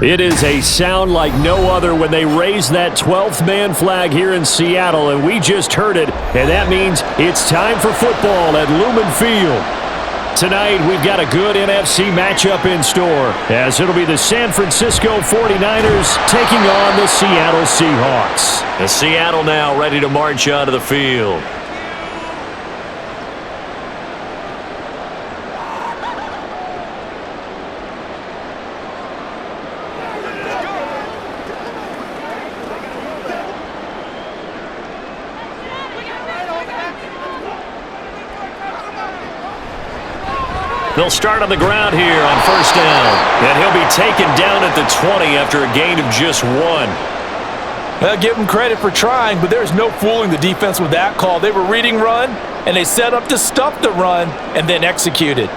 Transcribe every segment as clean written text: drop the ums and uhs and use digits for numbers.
It is a sound like no other when they raise that 12th man flag here in Seattle, and we just heard it, and that means it's time for football at Lumen Field. Tonight, we've got a good NFC matchup in store, as it'll be the San Francisco 49ers taking on the Seattle Seahawks. The Seattle now ready to march onto the field. They'll start on the ground here on first down. And he'll be taken down at the 20 after a gain of just 1. Well, give them credit for trying, but there's no fooling the defense with that call. They were reading run, and they set up to stop the run and then executed.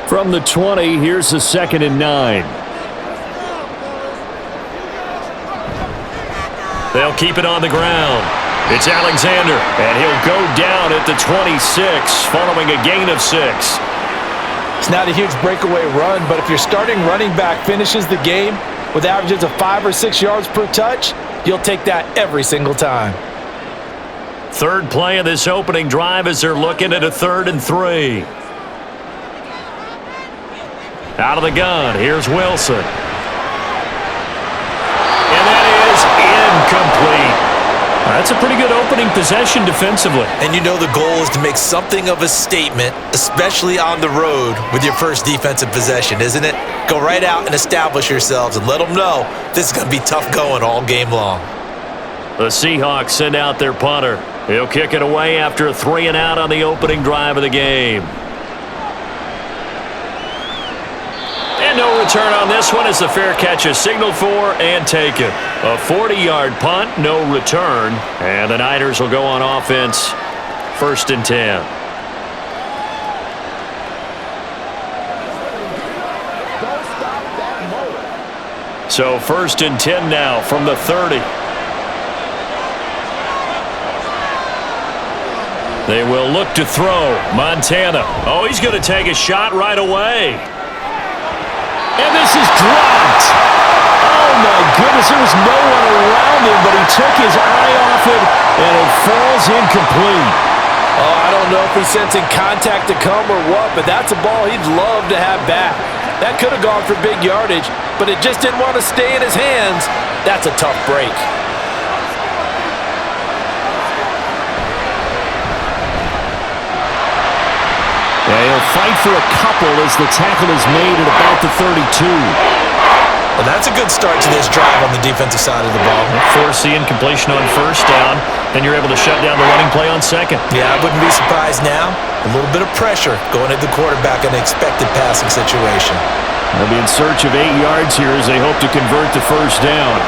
From the 20, here's the 2nd and 9. They'll keep it on the ground. It's Alexander, and he'll go down at the 26 following a gain of 6. It's not a huge breakaway run, but if your starting running back finishes the game with averages of 5 or 6 yards per touch, you'll take that every single time. Third play of this opening drive as they're looking at a 3rd and 3. Out of the gun, here's Wilson. And that is incomplete. That's a pretty good opening possession defensively. And you know the goal is to make something of a statement, especially on the road with your first defensive possession, isn't it? Go right out and establish yourselves and let them know this is going to be tough going all game long. The Seahawks send out their punter. He'll kick it away after a 3 and out on the opening drive of the game. And no return on this one as the fair catch is signaled for and taken. A 40-yard punt, no return, and the Niners will go on offense, 1st and 10. So 1st and 10 now from the 30. They will look to throw. Montana. Oh, he's going to take a shot right away. And this is dropped. Oh, my goodness. There was no one around him, but he took his eye off it, and it falls incomplete. Oh, I don't know if he's sensing contact to come or what, but that's a ball he'd love to have back. That could have gone for big yardage, but it just didn't want to stay in his hands. That's a tough break. They'll fight for a couple as the tackle is made at about the 32. Well, that's a good start to this drive on the defensive side of the ball. Force the incompletion on first down, then you're able to shut down the running play on second. Yeah, I wouldn't be surprised now. A little bit of pressure going at the quarterback in an expected passing situation. They'll be in search of 8 yards here as they hope to convert the first down.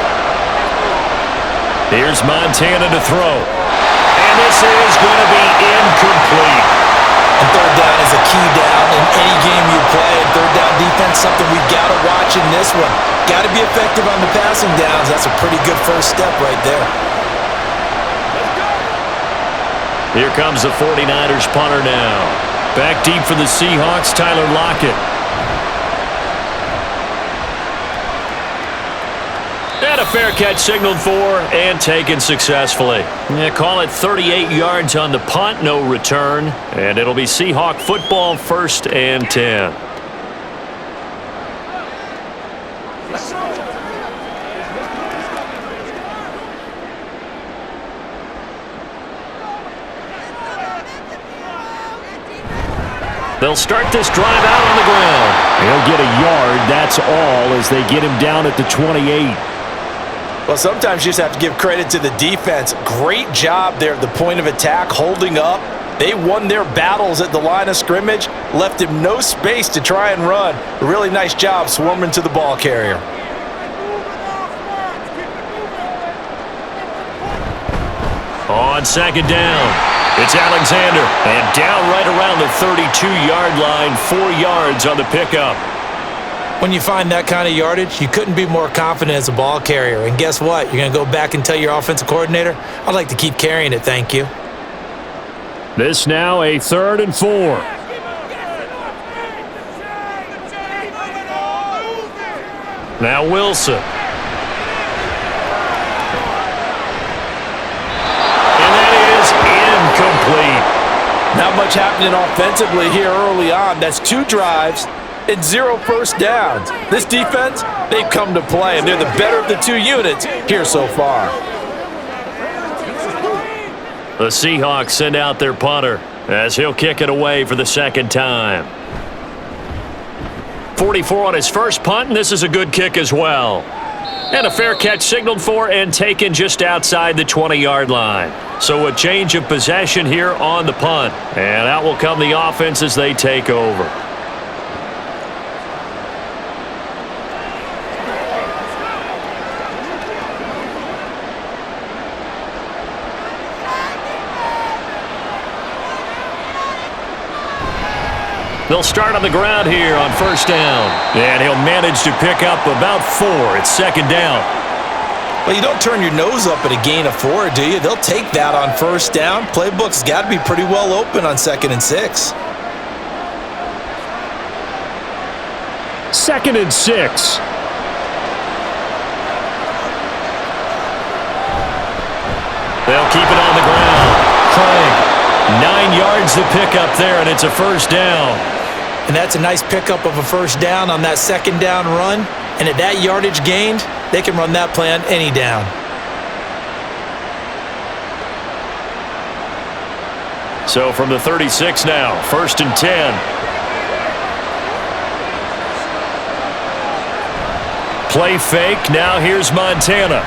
Here's Montana to throw. And this is going to be incomplete. And 3rd down is a key down in any game you play. And 3rd down defense, something we've got to watch in this one. Got to be effective on the passing downs. That's a pretty good first step right there. Here comes the 49ers punter now. Back deep for the Seahawks, Tyler Lockett. And a fair catch signaled for and taken successfully. Call it 38 yards on the punt, no return. And it'll be Seahawk football, 1st and 10. They'll start this drive out on the ground. He'll get a yard, that's all, as they get him down at the 28. Well, sometimes you just have to give credit to the defense. Great job there at the point of attack, holding up. They won their battles at the line of scrimmage, left him no space to try and run. A really nice job swarming to the ball carrier. On 2nd down, it's Alexander, and down right around the 32-yard line, 4 yards on the pickup. When you find that kind of yardage, you couldn't be more confident as a ball carrier. And guess what? You're going to go back and tell your offensive coordinator, I'd like to keep carrying it, thank you. This now a 3rd and 4. Now Wilson. And that is incomplete. Not much happening offensively here early on. That's 2 drives and 0 first downs. This defense, they've come to play, and they're the better of the 2 units here so far. The Seahawks send out their punter as he'll kick it away for the second time. 44 on his first punt, and this is a good kick as well. And a fair catch signaled for and taken just outside the 20-yard line. So a change of possession here on the punt. And out will come the offense as they take over. They'll start on the ground here on first down. And he'll manage to pick up about 4. It's second down. Well, you don't turn your nose up at a gain of 4, do you? They'll take that on first down. Playbook's got to be pretty well open on 2nd and 6. 2nd and 6. They'll keep it on the ground. Craig, 9 yards to pick up there, and it's a first down. And that's a nice pickup of a first down on that second down run. And at that yardage gained, they can run that play on any down. So from the 36 now, 1st and 10. Play fake. Now here's Montana.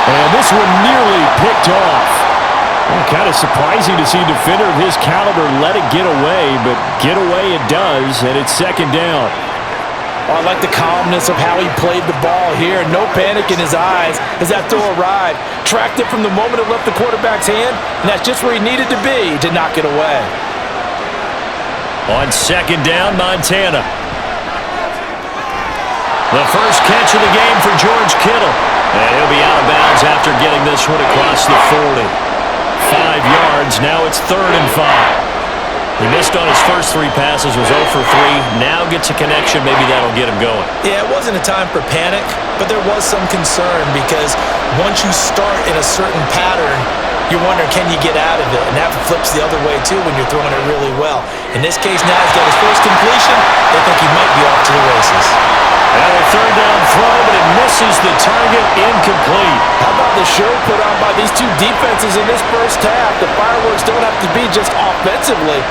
And this one nearly picked off. Well, kind of surprising to see a defender of his caliber let it get away, but get away it does, and it's second down. Oh, I like the calmness of how he played the ball here. No panic in his eyes as that throw arrived. Tracked it from the moment it left the quarterback's hand, and that's just where he needed to be to knock it away. On second down, Montana. The first catch of the game for George Kittle. And he'll be out of bounds after getting this one across the 40. 5 yards. Now it's 3rd and 5. He missed on his first 3 passes, was 0 for 3. Now gets a connection. Maybe that'll get him going. Yeah, it wasn't a time for panic, but there was some concern because once you start in a certain pattern, you wonder, can you get out of it? And that flips the other way, too, when you're throwing it really well. In this case, now he's got his first completion. They think he might be off to the races. And a 3rd down throw, but it misses the target. Incomplete. How about the show put on by these 2 defenses in this first half? The fireworks don't have to be just offensively.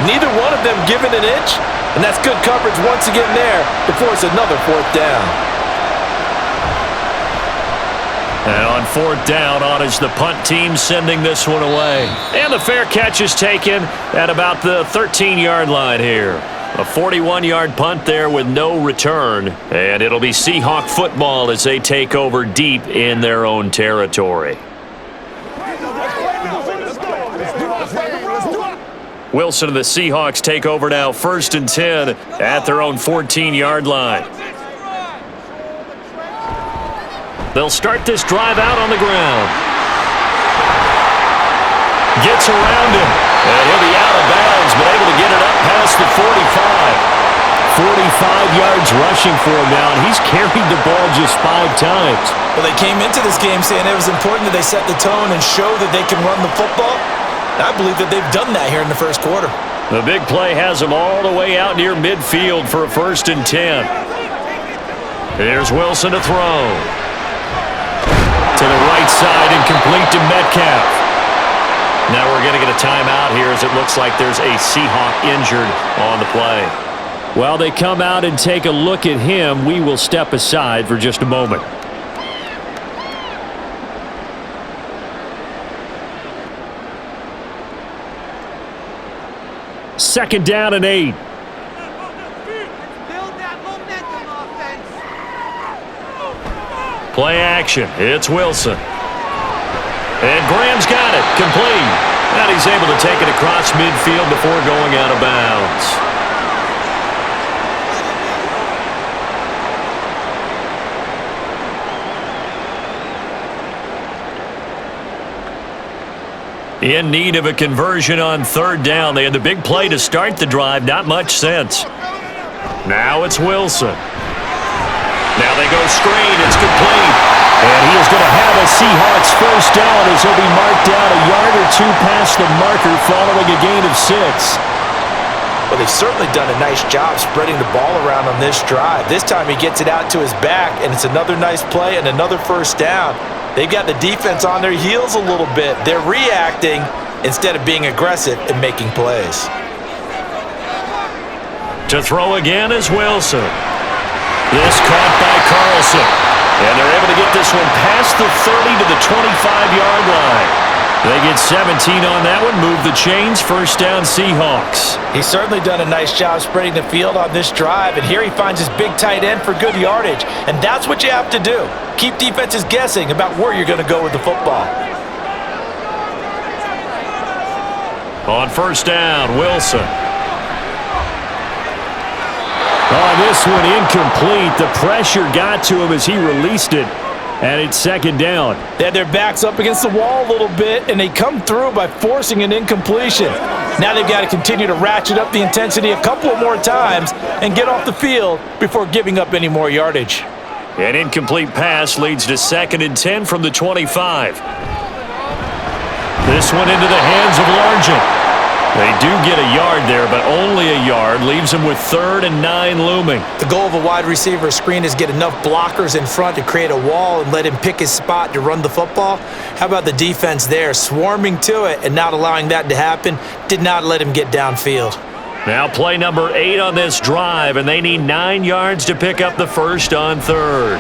Neither one of them given an inch, and that's good coverage once again there to force another 4th down. And on 4th down, on is the punt team sending this one away. And the fair catch is taken at about the 13-yard line here. A 41-yard punt there with no return. And it'll be Seahawk football as they take over deep in their own territory. Wilson and the Seahawks take over now, 1st and 10 at their own 14-yard line. They'll start this drive out on the ground. Gets around him, and he'll be out of bounds, but able to get it up past the 45. 45 yards rushing for him now, and he's carried the ball just 5 times. Well, they came into this game saying it was important that they set the tone and show that they can run the football. I believe that they've done that here in the first quarter. The big play has them all the way out near midfield for a 1st and 10. Here's Wilson to throw. To the right side and complete to Metcalf. Now we're going to get a timeout here as it looks like there's a Seahawk injured on the play. While they come out and take a look at him, we will step aside for just a moment. Second down and 8. Play action. It's Wilson. And Graham's got it. Complete. And he's able to take it across midfield before going out of bounds. In need of a conversion on 3rd down. They had the big play to start the drive. Not much sense. Now it's Wilson. they go screen. It's complete. And he is going to have a Seahawks first down as he'll be marked down a yard or two past the marker following a gain of 6. Well, they've certainly done a nice job spreading the ball around on this drive. This time he gets it out to his back, and it's another nice play and another first down. They've got the defense on their heels a little bit. They're reacting instead of being aggressive and making plays. To throw again is Wilson. This caught by Carlson. And they're able to get this one past the 30 to the 25-yard line. They get 17 on that one, move the chains, first down Seahawks. He's certainly done a nice job spreading the field on this drive, and here he finds his big tight end for good yardage. And that's what you have to do. Keep defenses guessing about where you're going to go with the football. On first down, Wilson. On this one, incomplete. The pressure got to him as he released it. And it's second down. They had their backs up against the wall a little bit, and they come through by forcing an incompletion. Now they've got to continue to ratchet up the intensity a couple more times and get off the field before giving up any more yardage. An incomplete pass leads to 2nd and 10 from the 25. This one into the hands of Largent. They do get a yard there, but only a yard. Leaves them with 3rd and 9 looming. The goal of a wide receiver screen is get enough blockers in front to create a wall and let him pick his spot to run the football. How about the defense there, swarming to it and not allowing that to happen? Did not let him get downfield. Now play number 8 on this drive, and they need 9 yards to pick up the first on 3rd.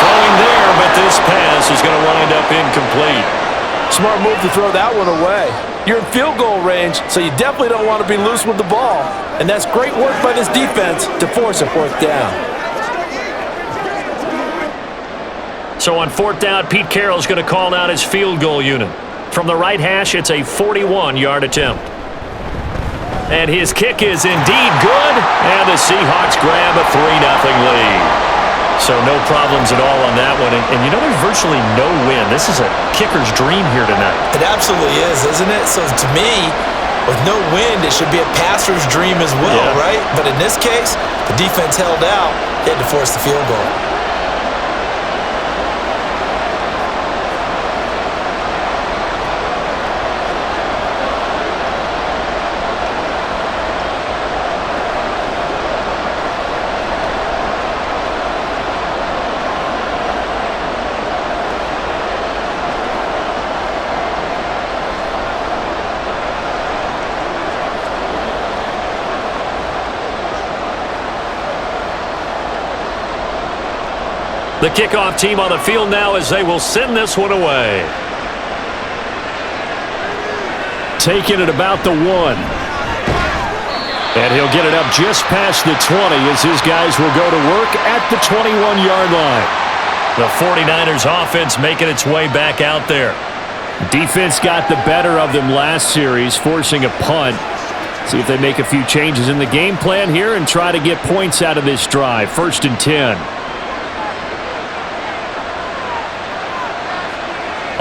Throwing there, but this pass is going to wind up incomplete. Smart move to throw that one away. You're in field goal range, so you definitely don't want to be loose with the ball. And that's great work by this defense to force a 4th down. So on 4th down, Pete Carroll's going to call out his field goal unit. From the right hash, it's a 41-yard attempt. And his kick is indeed good, and the Seahawks grab a 3-0 lead. So no problems at all on that one. And you know, there's virtually no win. This is a kicker's dream here tonight. It absolutely is, isn't it? So to me, with no wind, it should be a passer's dream as well, right? But in this case, the defense held out. They had to force the field goal. The kickoff team on the field now as they will send this one away. Taking it about the 1. And he'll get it up just past the 20 as his guys will go to work at the 21-yard line. The 49ers offense making its way back out there. Defense got the better of them last series, forcing a punt. See if they make a few changes in the game plan here and try to get points out of this drive. 1st and 10.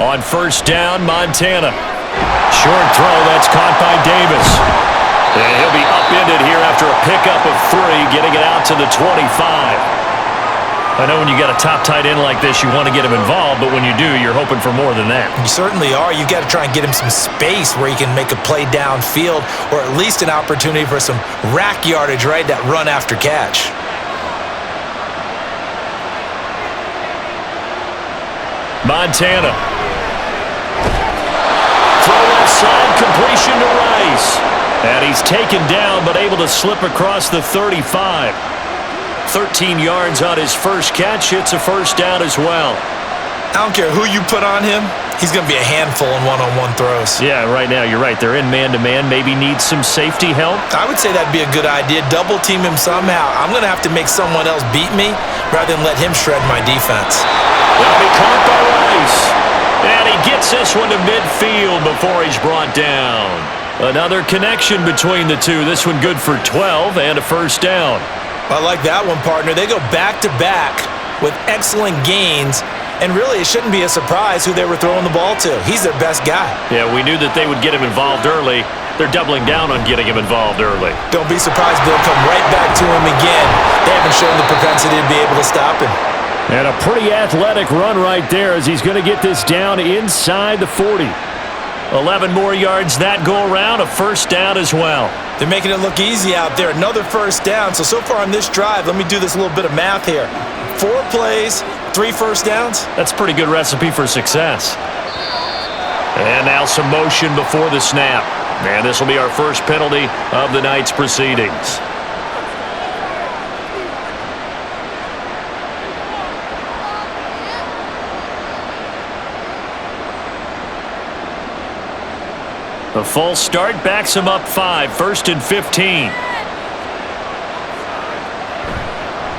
On first down, Montana. Short throw, that's caught by Davis. And he'll be upended here after a pickup of 3, getting it out to the 25. I know when you got a top tight end like this, you want to get him involved, but when you do, you're hoping for more than that. You certainly are. You've got to try and get him some space where he can make a play downfield, or at least an opportunity for some rack yardage, right? That run after catch. Montana. Throw left side, completion to Rice. And he's taken down, but able to slip across the 35. 13 yards on his first catch. It's a first down as well. I don't care who you put on him. He's going to be a handful in one-on-one throws. Yeah, right now, you're right. They're in man-to-man. Maybe needs some safety help. I would say that'd be a good idea. Double team him somehow. I'm going to have to make someone else beat me rather than let him shred my defense. That'll be caught by Rice. And he gets this one to midfield before he's brought down. Another connection between the two. This one good for 12 and a first down. I like that one, partner. They go back-to-back with excellent gains, And really, it shouldn't be a surprise who they were throwing the ball to. He's their best guy. Yeah, we knew that they would get him involved early. They're doubling down on getting him involved early. Don't be surprised they'll come right back to him again. They haven't shown the propensity to be able to stop him. And a pretty athletic run right there as he's going to get this down inside the 40. 11 more yards that go around, a first down as well. They're making it look easy out there. Another first down. So far on this drive, let me do this little bit of math here. 4 plays, 3 first downs. That's a pretty good recipe for success. And now some motion before the snap. And this will be our first penalty of the night's proceedings. A false start backs him up 5, 1st and 15.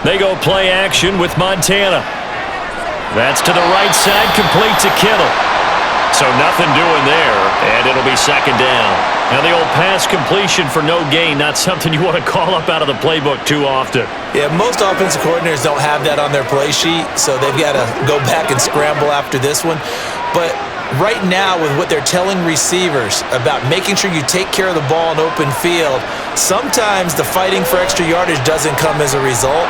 They go play action with Montana. That's to the right side, complete to Kittle. So nothing doing there, and it'll be 2nd down. Now the old pass completion for no gain, not something you want to call up out of the playbook too often. Yeah, most offensive coordinators don't have that on their play sheet, so they've got to go back and scramble after this one. But right now, with what they're telling receivers about making sure you take care of the ball in open field, sometimes the fighting for extra yardage doesn't come as a result.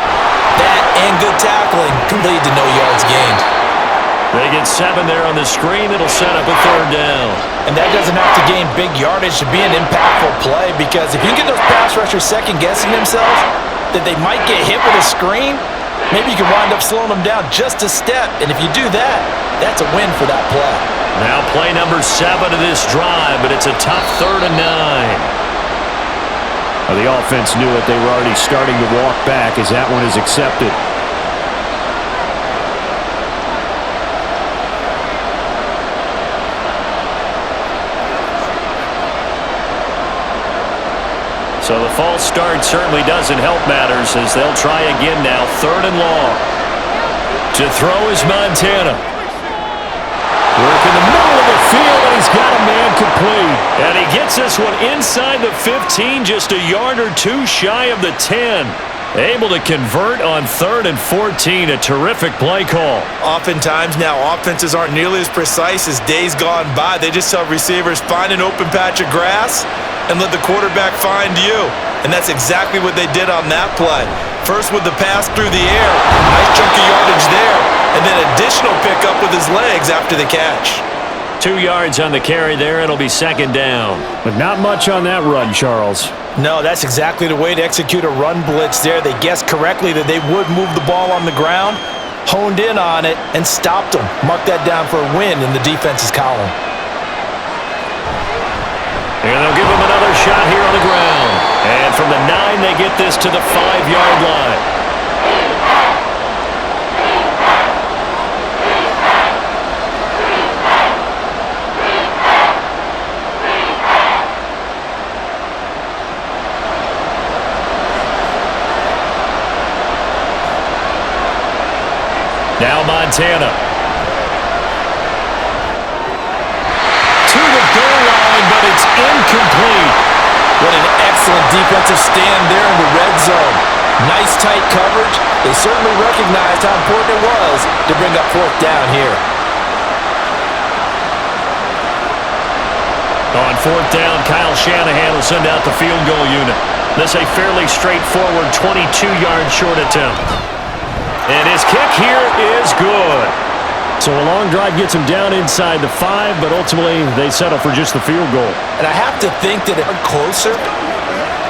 That and good tackling can lead to no yards gained. They get 7 there on the screen. It'll set up a 3rd down. And that doesn't have to gain big yardage to be an impactful play, because if you get those pass rushers second-guessing themselves that they might get hit with a screen, maybe you can wind up slowing them down just a step. And if you do that, that's a win for that play. Now play number 7 of this drive, but it's a tough 3rd and 9. Well, the offense knew it. They were already starting to walk back as that one is accepted. So the false start certainly doesn't help matters as they'll try again now, 3rd and long. To throw is Montana. Work in the middle of the field, and he's got a man complete. And he gets this one inside the 15, just a yard or 2 shy of the 10. Able to convert on 3rd and 14, a terrific play call. Oftentimes now, offenses aren't nearly as precise as days gone by. They just tell receivers, find an open patch of grass and let the quarterback find you. And that's exactly what they did on that play. First with the pass through the air, nice chunk of yardage there, and then additional pickup with his legs after the catch. 2 yards on the carry there. It'll be 2nd down. But not much on that run, Charles. No, that's exactly the way to execute a run blitz there. They guessed correctly that they would move the ball on the ground, honed in on it, and stopped them. Mark that down for a win in the defense's column. And they'll give him another shot here on the ground. And from the 9, they get this to the 5-yard line. Now Montana. To the goal line, but it's incomplete. What an excellent defensive stand there in the red zone. Nice tight coverage. They certainly recognized how important it was to bring up 4th down here. On 4th down, Kyle Shanahan will send out the field goal unit. This a fairly straightforward 22-yard short attempt. And his kick here is good. So a long drive gets him down inside the 5, but ultimately they settle for just the field goal. And I have to think that if it were closer,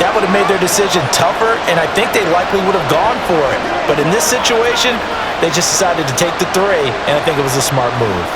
that would have made their decision tougher, and I think they likely would have gone for it. But in this situation, they just decided to take the 3, and I think it was a smart move.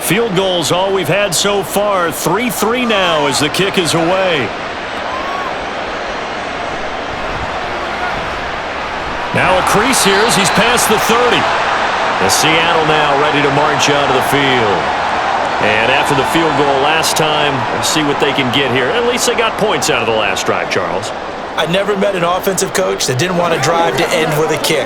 Field goals all we've had so far. 3-3 now as the kick is away. Now a crease here as he's past the 30. And Seattle now ready to march onto the field. And after the field goal last time, we'll see what they can get here. At least they got points out of the last drive, Charles. I never met an offensive coach that didn't want to drive to end with a kick.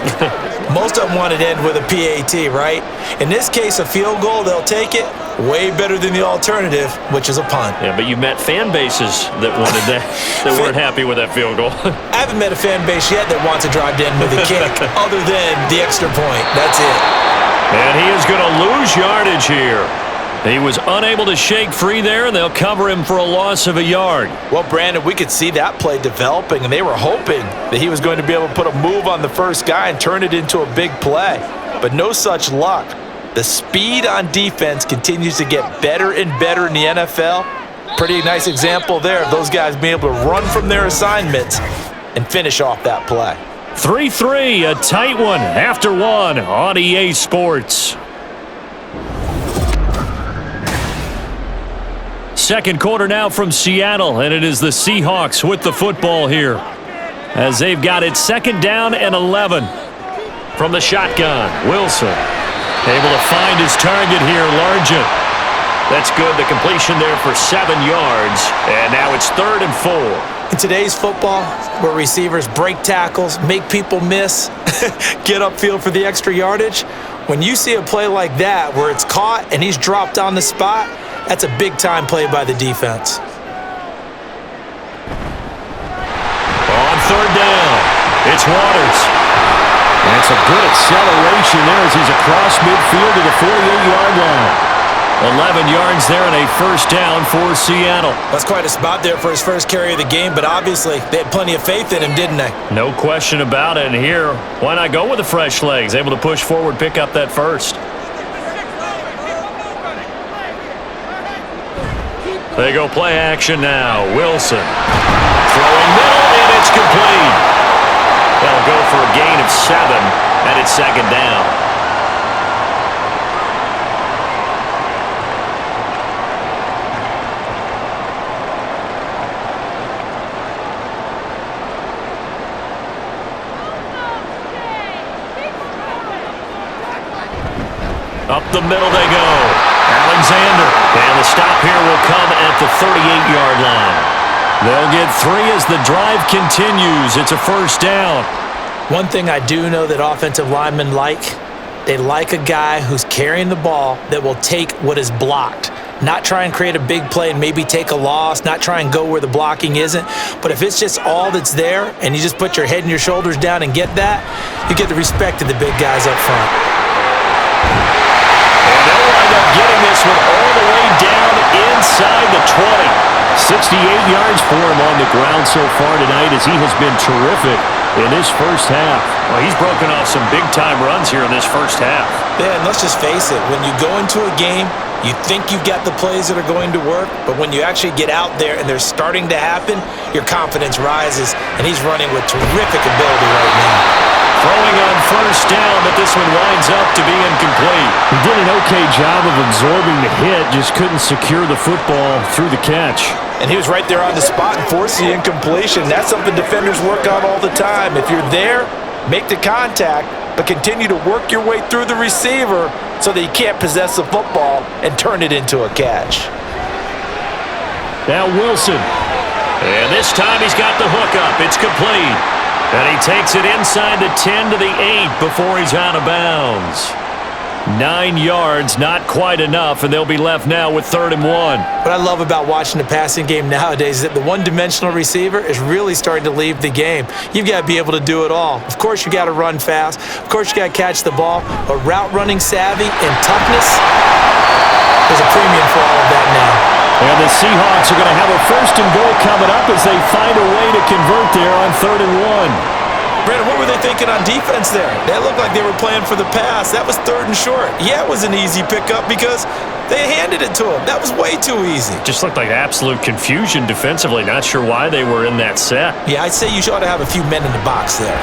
Most of them wanted to end with a PAT, right? In this case, a field goal, they'll take it. Way better than the alternative, which is a punt. Yeah, but you met fan bases that wanted that, that weren't happy with that field goal. I haven't met a fan base yet that wants to drive to end with a kick, other than the extra point. That's it. And he is going to lose yardage here. He was unable to shake free there, and they'll cover him for a loss of a yard. Well, Brandon, we could see that play developing, and they were hoping that he was going to be able to put a move on the first guy and turn it into a big play. But no such luck. The speed on defense continues to get better and better in the NFL. Pretty nice example there of those guys being able to run from their assignments and finish off that play. 3-3, a tight one after one on EA Sports. Second quarter now from Seattle, and it is the Seahawks with the football here as they've got it second down and 11. From the shotgun, Wilson able to find his target here, Largent. That's good. The completion there for 7 yards, and now it's 3rd and 4. In today's football, where receivers break tackles, make people miss, get upfield for the extra yardage, when you see a play like that where it's caught and he's dropped on the spot, that's a big-time play by the defense. On 3rd down, it's Waters. That's a good acceleration there as he's across midfield to the 48-yard line. 11 yards there and a first down for Seattle. That's quite a spot there for his first carry of the game, but obviously they had plenty of faith in him, didn't they? No question about it. And here, why not go with the fresh legs? Able to push forward, pick up that first. They go play action now. Wilson throwing middle, and it's complete. They'll go for a gain of 7, and it's second down. Up the middle they go. Alexander. And the stop here will come at the 38-yard line. They'll get 3 as the drive continues. It's a first down. One thing I do know that offensive linemen like, they like a guy who's carrying the ball that will take what is blocked. Not try and create a big play and maybe take a loss, not try and go where the blocking isn't. But if it's just all that's there and you just put your head and your shoulders down and get that, you get the respect of the big guys up front. And they'll wind up getting this one all the way down inside the 20. 68 yards for him on the ground so far tonight as he has been terrific in this first half. Well, he's broken off some big-time runs here in this first half. Yeah, and let's just face it. When you go into a game, you think you've got the plays that are going to work, but when you actually get out there and they're starting to happen, your confidence rises, and he's running with terrific ability right now. Throwing on first down, but this one winds up to be incomplete. He did an okay job of absorbing the hit, just couldn't secure the football through the catch. And he was right there on the spot and forced the incompletion. That's something defenders work on all the time. If you're there, make the contact, but continue to work your way through the receiver so that you can't possess the football and turn it into a catch. Now Wilson. And this time he's got the hook up. It's complete. And he takes it inside the 10 to the 8 before he's out of bounds. 9 yards, not quite enough, and they'll be left now with 3rd and 1. What I love about watching the passing game nowadays is that the one-dimensional receiver is really starting to leave the game. You've got to be able to do it all. Of course, you got to run fast. Of course, you got to catch the ball. But route running savvy and toughness, there's a premium for all of that now. And the Seahawks are going to have a 1st and goal coming up as they find a way to convert there on 3rd and 1. Brandon, what were they thinking on defense there? That looked like they were playing for the pass. That was 3rd and short. Yeah, it was an easy pickup because they handed it to him. That was way too easy. Just looked like absolute confusion defensively. Not sure why they were in that set. Yeah, I'd say you ought to have a few men in the box there.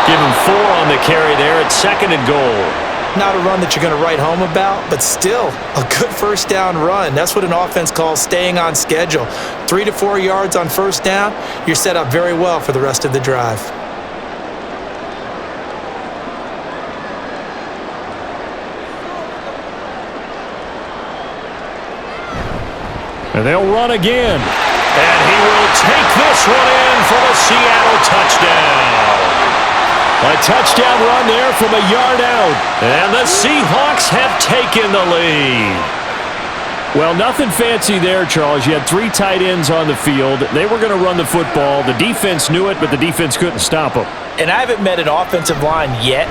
Give him 4 on the carry there at 2nd and goal. Not a run that you're going to write home about, but still a good first down run. That's what an offense calls staying on schedule. 3 to 4 yards on first down, you're set up very well for the rest of the drive. And they'll run again. And he will take this one in for the Seattle touchdown. A touchdown run there from a yard out. And the Seahawks have taken the lead. Well, nothing fancy there, Charles. You had 3 tight ends on the field. They were going to run the football. The defense knew it, but the defense couldn't stop them. And I haven't met an offensive line yet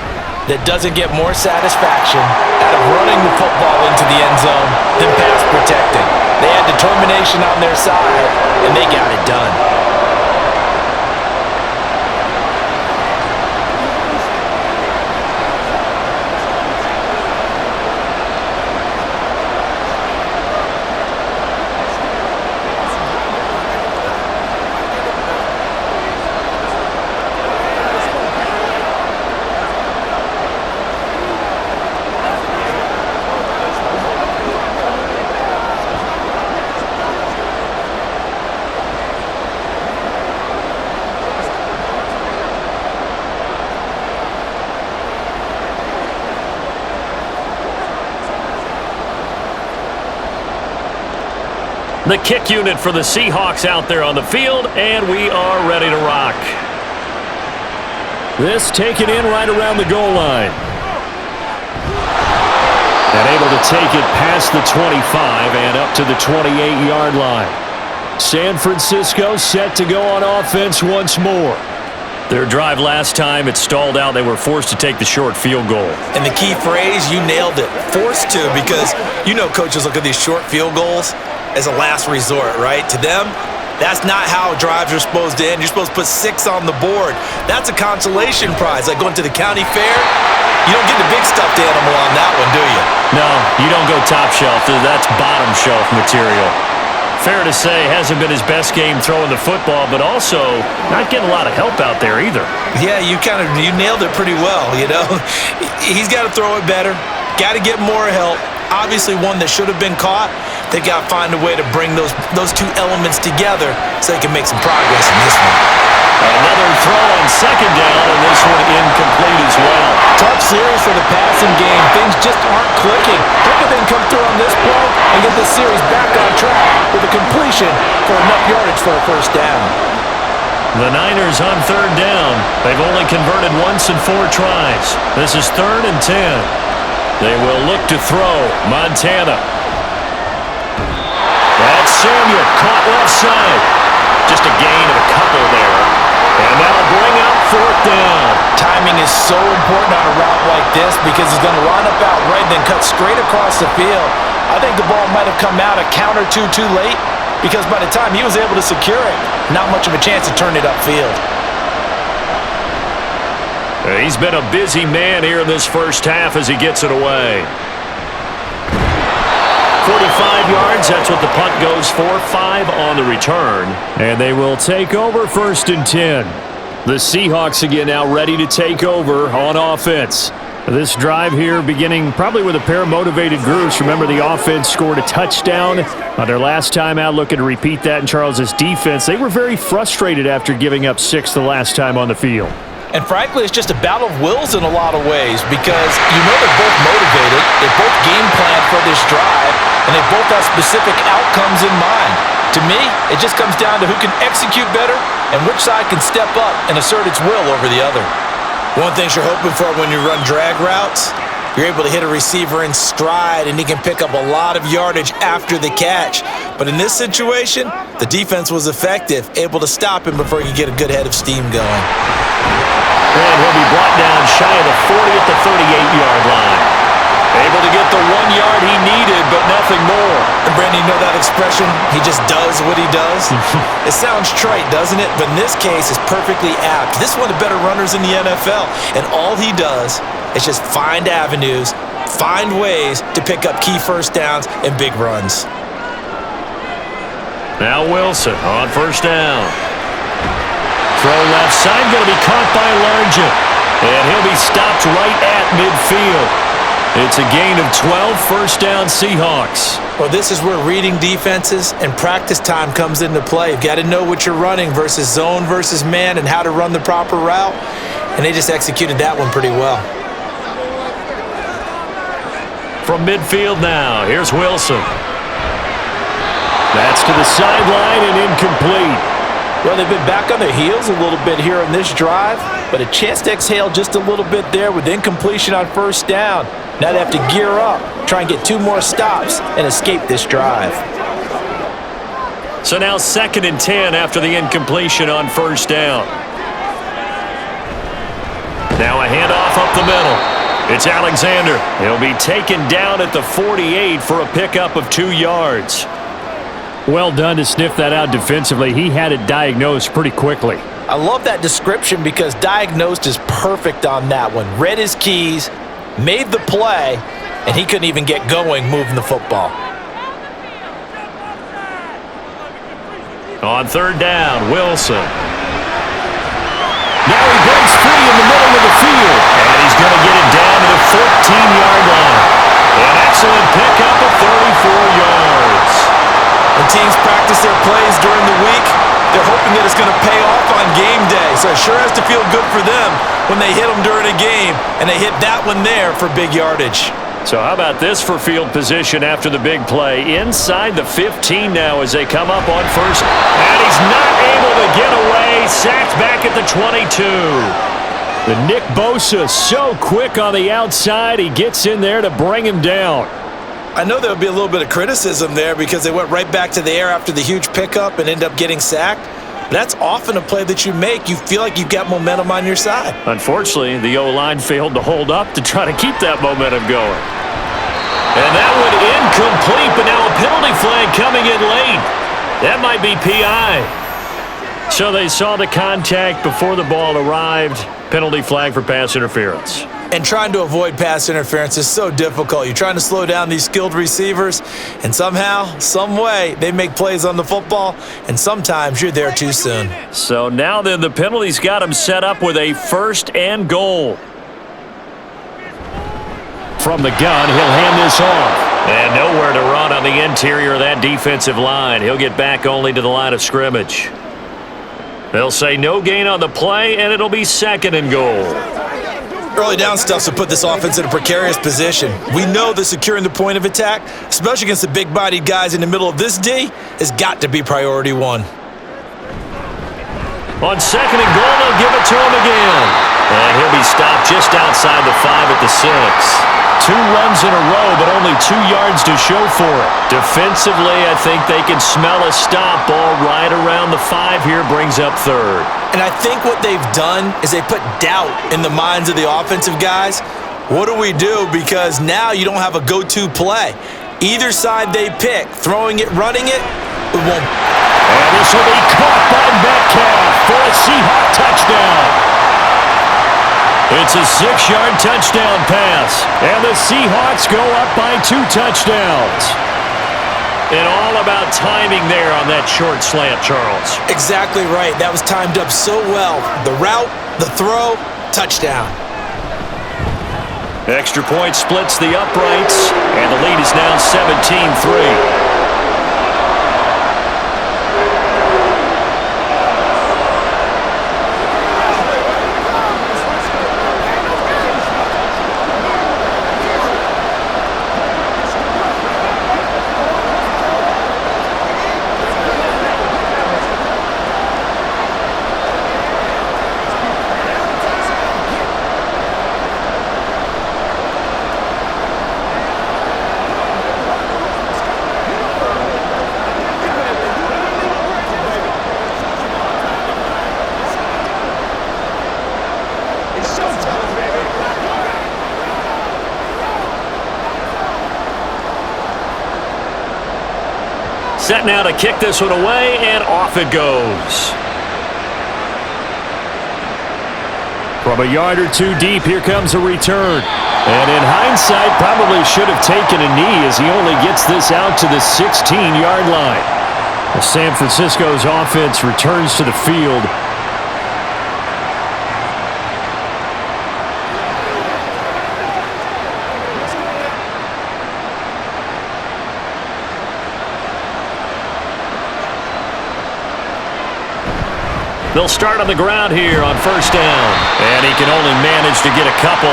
that doesn't get more satisfaction out of running the football into the end zone than pass protecting. They had determination on their side, and they got it done. The kick unit for the Seahawks out there on the field, and we are ready to rock. This taken in right around the goal line. And able to take it past the 25 and up to the 28-yard line. San Francisco set to go on offense once more. Their drive last time, it stalled out. They were forced to take the short field goal. And the key phrase, you nailed it. Forced to, because you know coaches look at these short field goals as a last resort, right? To them, that's not how drives are supposed to end. You're supposed to put 6 on the board. That's a consolation prize, like going to the county fair. You don't get the big stuffed animal on that one, do you? No, you don't go top shelf. That's bottom shelf material. Fair to say, hasn't been his best game throwing the football, but also not getting a lot of help out there either. Yeah, you nailed it pretty well, you know. He's got to throw it better. Got to get more help. Obviously one that should have been caught. They've got to find a way to bring those 2 elements together so they can make some progress in this one. Another throw on second down, and this one incomplete as well. Tough series for the passing game. Things just aren't clicking. Hope they can come through on this play and get this series back on track with a completion for enough yardage for a first down. The Niners on third down. They've only converted once in 4 tries. This is 3rd and 10. They will look to throw. Montana. That's Samuel, caught left side. Just a gain of a couple there. And that'll bring up 4th down. Timing is so important on a route like this because he's going to line up out right and then cut straight across the field. I think the ball might have come out a count or two too late because by the time he was able to secure it, not much of a chance to turn it upfield. He's been a busy man here in this first half as he gets it away. 45 yards, that's what the punt goes for. 5 on the return. And they will take over 1st and 10. The Seahawks again now ready to take over on offense. This drive here beginning probably with a pair of motivated groups. Remember, the offense scored a touchdown on their last time out, looking to repeat that in Charles's defense. They were very frustrated after giving up 6 the last time on the field. And frankly, it's just a battle of wills in a lot of ways because you know they're both motivated, they both game plan for this drive, and they both have specific outcomes in mind. To me, it just comes down to who can execute better and which side can step up and assert its will over the other. One thing you're hoping for when you run drag routes, you're able to hit a receiver in stride and he can pick up a lot of yardage after the catch. But in this situation, the defense was effective, able to stop him before he could get a good head of steam going. And he'll be brought down shy of the 40 at the 38-yard line. Able to get the 1 yard he needed, but nothing more. And Brandon, you know that expression? He just does what he does? It sounds trite, doesn't it? But in this case, it's perfectly apt. This is one of the better runners in the NFL. And all he does is just find avenues, find ways to pick up key first downs and big runs. Now Wilson on first down. Throw left side, going to be caught by Largent. And he'll be stopped right at midfield. It's a gain of 12, first down Seahawks. Well, this is where reading defenses and practice time comes into play. You've got to know what you're running versus zone versus man and how to run the proper route. And they just executed that one pretty well. From midfield now, here's Wilson. That's to the sideline and incomplete. Well, they've been back on their heels a little bit here in this drive, but a chance to exhale just a little bit there with incompletion on first down. Now they have to gear up, try and get 2 more stops, and escape this drive. So now 2nd and 10 after the incompletion on first down. Now a handoff up the middle. It's Alexander. He'll be taken down at the 48 for a pickup of 2 yards. Well done to sniff that out defensively. He had it diagnosed pretty quickly. I love that description because diagnosed is perfect on that one. Read his keys, made the play, and he couldn't even get going moving the football. On 3rd down, Wilson. Now he breaks free in the middle of the field. And he's going to get it down to the 14-yard line. An excellent pickup of 34 yards. When teams practice their plays during the week, they're hoping that it's going to pay off on game day. So it sure has to feel good for them when they hit them during a game, and they hit that one there for big yardage. So how about this for field position after the big play? Inside the 15 now as they come up on first. And he's not able to get away. Sacked back at the 22. The Nick Bosa so quick on the outside. He gets in there to bring him down. I know there would be a little bit of criticism there because they went right back to the air after the huge pickup and end up getting sacked. But that's often a play that you make. You feel like you've got momentum on your side. Unfortunately, the O-line failed to hold up to try to keep that momentum going. And that one incomplete, but now a penalty flag coming in late. That might be PI. So they saw the contact before the ball arrived. Penalty flag for pass interference. And trying to avoid pass interference is so difficult. You're trying to slow down these skilled receivers, and somehow, some way, they make plays on the football, and sometimes you're there too soon. So now then, the penalty's got him set up with a 1st and goal. From the gun, he'll hand this off. And nowhere to run on the interior of that defensive line. He'll get back only to the line of scrimmage. They'll say no gain on the play, and it'll be 2nd and goal. Early down stuff to put this offense in a precarious position. We know that securing the point of attack, especially against the big-bodied guys in the middle of this D, has got to be priority 1. On 2nd and goal, they'll give it to him again. And he'll be stopped just outside the 5 at the 6. 2 runs in a row, but only 2 yards to show for it. Defensively, I think they can smell a stop. Ball right around the 5 here, brings up 3rd. And I think what they've done is they put doubt in the minds of the offensive guys. What do we do? Because now you don't have a go-to play. Either side they pick, throwing it, running it, it won't. And this will be caught by Metcalf for a Seahawk touchdown. It's a 6-yard touchdown pass. And the Seahawks go up by 2 touchdowns. And all about timing there on that short slant, Charles. Exactly right. That was timed up so well. The route, the throw, touchdown. Extra point splits the uprights, and the lead is now 17-3. Set now to kick this one away, and off it goes. From a yard or 2 deep, here comes a return. And in hindsight, probably should have taken a knee as he only gets this out to the 16-yard line. San Francisco's offense returns to the field. They'll start on the ground here on first down. And he can only manage to get a couple.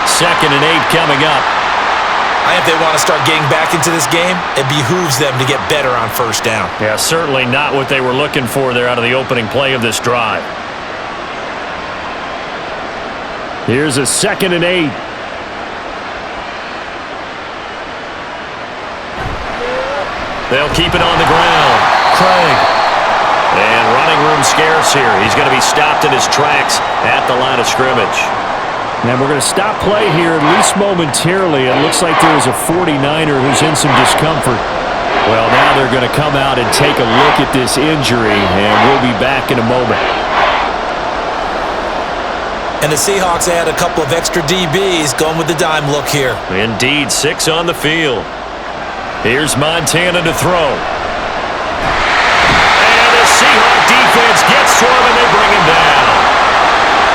2nd and 8 coming up. I think if they want to start getting back into this game, it behooves them to get better on first down. Yeah, certainly not what they were looking for there out of the opening play of this drive. Here's a 2nd and 8. They'll keep it on the ground. Craig. And running room scarce here. He's going to be stopped in his tracks at the line of scrimmage. And we're going to stop play here, at least momentarily. It looks like there's a 49er who's in some discomfort. Well, now they're going to come out and take a look at this injury, and we'll be back in a moment. And the Seahawks add a couple of extra DBs going with the dime look here. Indeed, 6 on the field. Here's Montana to throw. And the Seahawks defense gets to him, and they bring him down.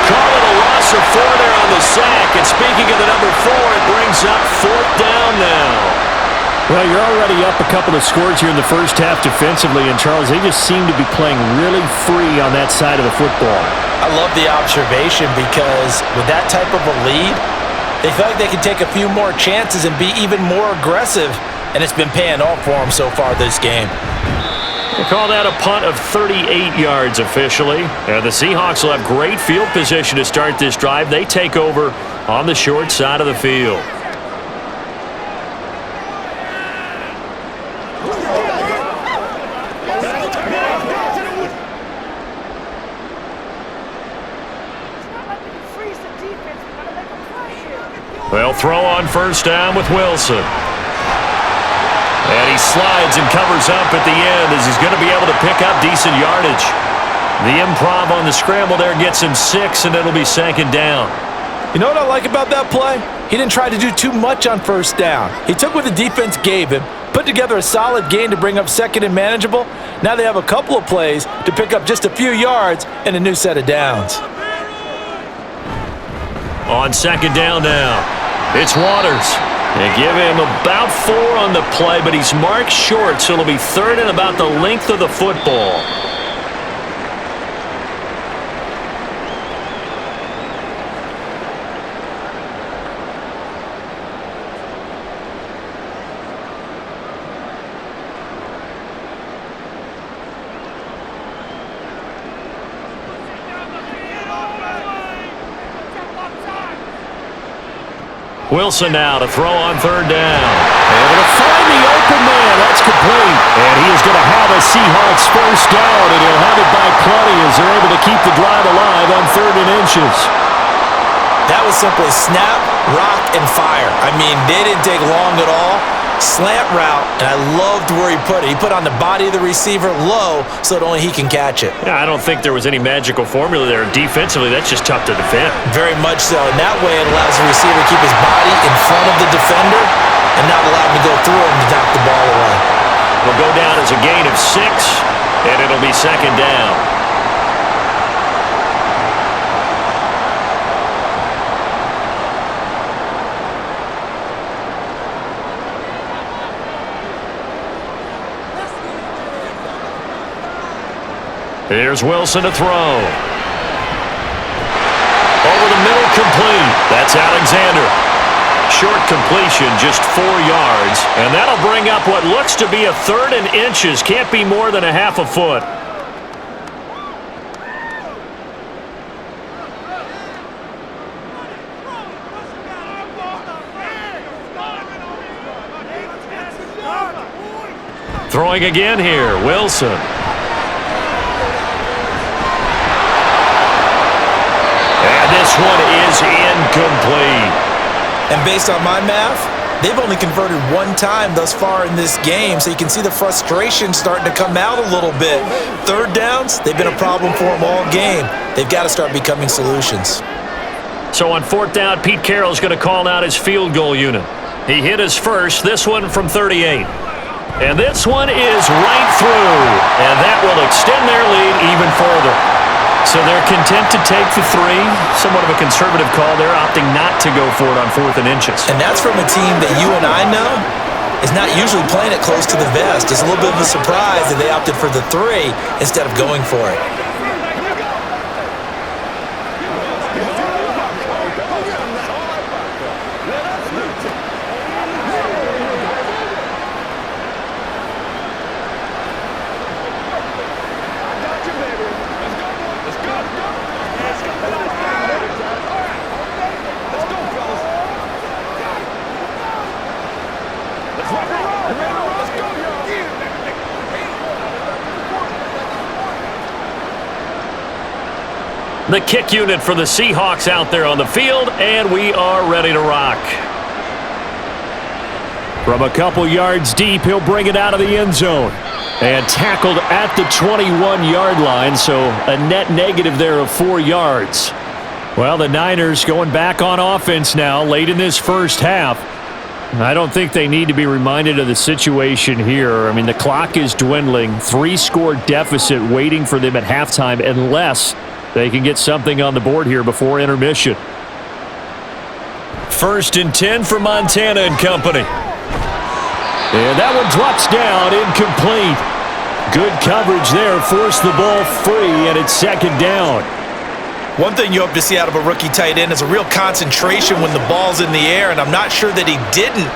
Call it a loss of 4 there on the sack. And speaking of the number 4, it brings up 4th down now. Well, you're already up a couple of scores here in the first half defensively, and Charles, they just seem to be playing really free on that side of the football. I love the observation because with that type of a lead, they feel like they can take a few more chances and be even more aggressive, and it's been paying off for them so far this game. They call that a punt of 38 yards officially. The Seahawks will have great field position to start this drive. They take over on the short side of the field. They'll throw on first down with Wilson. And he slides and covers up at the end as he's going to be able to pick up decent yardage. The improv on the scramble there gets him 6, and it'll be 2nd down. You know what I like about that play? He didn't try to do too much on first down. He took what the defense gave him, put together a solid gain to bring up 2nd and manageable. Now they have a couple of plays to pick up just a few yards and a new set of downs. On 2nd down now, it's Waters. They give him about 4 on the play, but he's marked short, so it'll be 3rd and about the length of the football. Wilson now to throw on 3rd down. Able to find the open man. That's complete. And he is going to have a Seahawks first down, and he'll have it by plenty as they're able to keep the drive alive on 3rd and inches. That was simply snap, rock, and fire. I mean, they didn't take long at all. Slant route, and I loved where he put it. He put on the body of the receiver low so that only he can catch it. Yeah, I don't think there was any magical formula there. Defensively, that's just tough to defend. Very much so. And that way it allows the receiver to keep his body in front of the defender and not allow him to go through him to knock the ball away. Will go down as a gain of 6, and it'll be 2nd down. Here's Wilson to throw. Over the middle, complete. That's Alexander. Short completion, just 4 yards. And that'll bring up what looks to be a 3rd and inches. Can't be more than a half a foot. Throwing again here, Wilson. This one is incomplete. And based on my math, they've only converted 1 time thus far in this game, so you can see the frustration starting to come out a little bit. 3rd downs, they've been a problem for them all game. They've got to start becoming solutions. So on 4th down, Pete Carroll's going to call out his field goal unit. He hit his first, this one from 38. And this one is right through, and that will extend their lead even further. So they're content to take the 3. Somewhat of a conservative call. They're opting not to go for it on 4th and inches. And that's from a team that you and I know is not usually playing it close to the vest. It's a little bit of a surprise that they opted for the 3 instead of going for it. The kick unit for the Seahawks out there on the field, and we are ready to rock. From a couple yards deep, he'll bring it out of the end zone. And tackled at the 21-yard line, so a net negative there of 4 yards. Well, the Niners going back on offense now late in this first half. I don't think they need to be reminded of the situation here. I mean, the clock is dwindling. 3-score deficit waiting for them at halftime unless they can get something on the board here before intermission. 1st and 10 for Montana and company. And that one drops down, incomplete. Good coverage there, forced the ball free, and it's 2nd down. One thing you hope to see out of a rookie tight end is a real concentration when the ball's in the air, and I'm not sure that he didn't,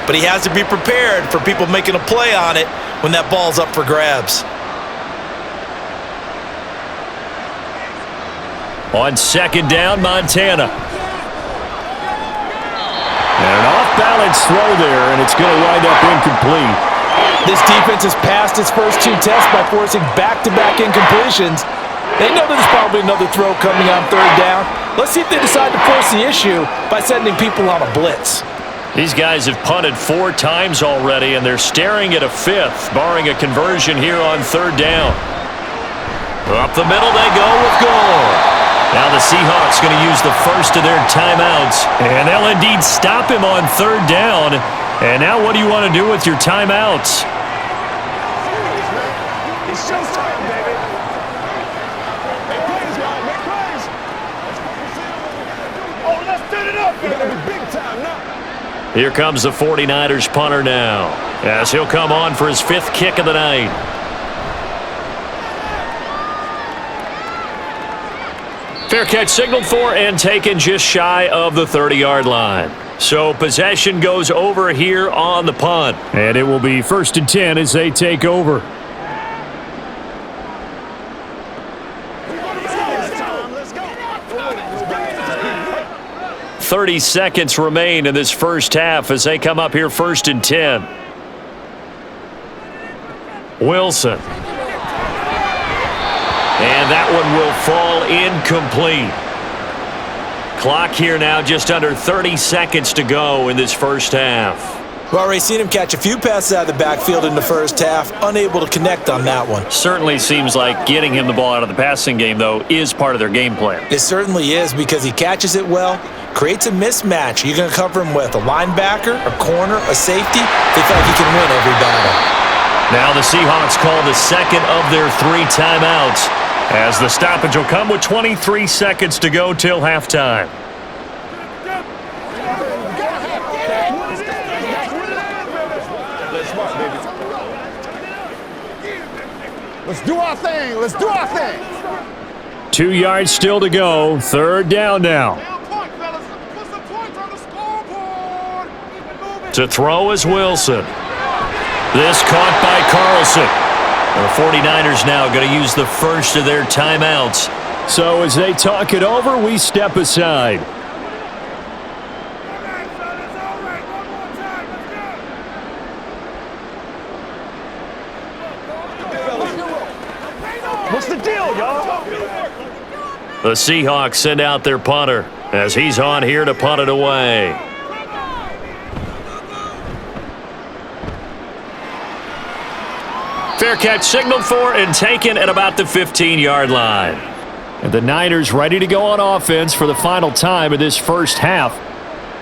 but he has to be prepared for people making a play on it when that ball's up for grabs. On 2nd down, Montana. And an off-balance throw there, and it's going to wind up incomplete. This defense has passed its first 2 tests by forcing back-to-back incompletions. They know there's probably another throw coming on 3rd down. Let's see if they decide to force the issue by sending people on a blitz. These guys have punted 4 times already, and they're staring at a 5th, barring a conversion here on 3rd down. Up the middle they go with Gore. Now the Seahawks going to use the first of their timeouts, and they'll indeed stop him on 3rd down. And now what do you want to do with your timeouts? It's showtime, baby. Make plays, y'all. Make plays. Oh, let's turn it up. It's going to be big time now. Here comes the 49ers punter now, as he'll come on for his 5th kick of the night. Fair catch signaled for and taken just shy of the 30-yard line. So possession goes over here on the punt. And it will be 1st and 10 as they take over. Let's go. 30 seconds remain in this first half as they come up here 1st and 10. Wilson. And that one will fall incomplete. Clock here now just under 30 seconds to go in this first half. We've already seen him catch a few passes out of the backfield in the first half, unable to connect on that one. Certainly seems like getting him the ball out of the passing game, though, is part of their game plan. It certainly is because he catches it well, creates a mismatch. You're going to cover him with a linebacker, a corner, a safety. They feel like he can win every battle. Now the Seahawks call the 2nd of their 3 timeouts, as the stoppage will come with 23 seconds to go till halftime. Let's do our thing. Let's do our thing. 2 yards still to go. 3rd down now. To throw is Wilson. This caught by Carlson. The 49ers now going to use the first of their timeouts. So as they talk it over, we step aside. What's the deal, y'all? The Seahawks send out their punter as he's on here to punt it away. Fair catch signaled for and taken at about the 15-yard line. And the Niners ready to go on offense for the final time of this first half.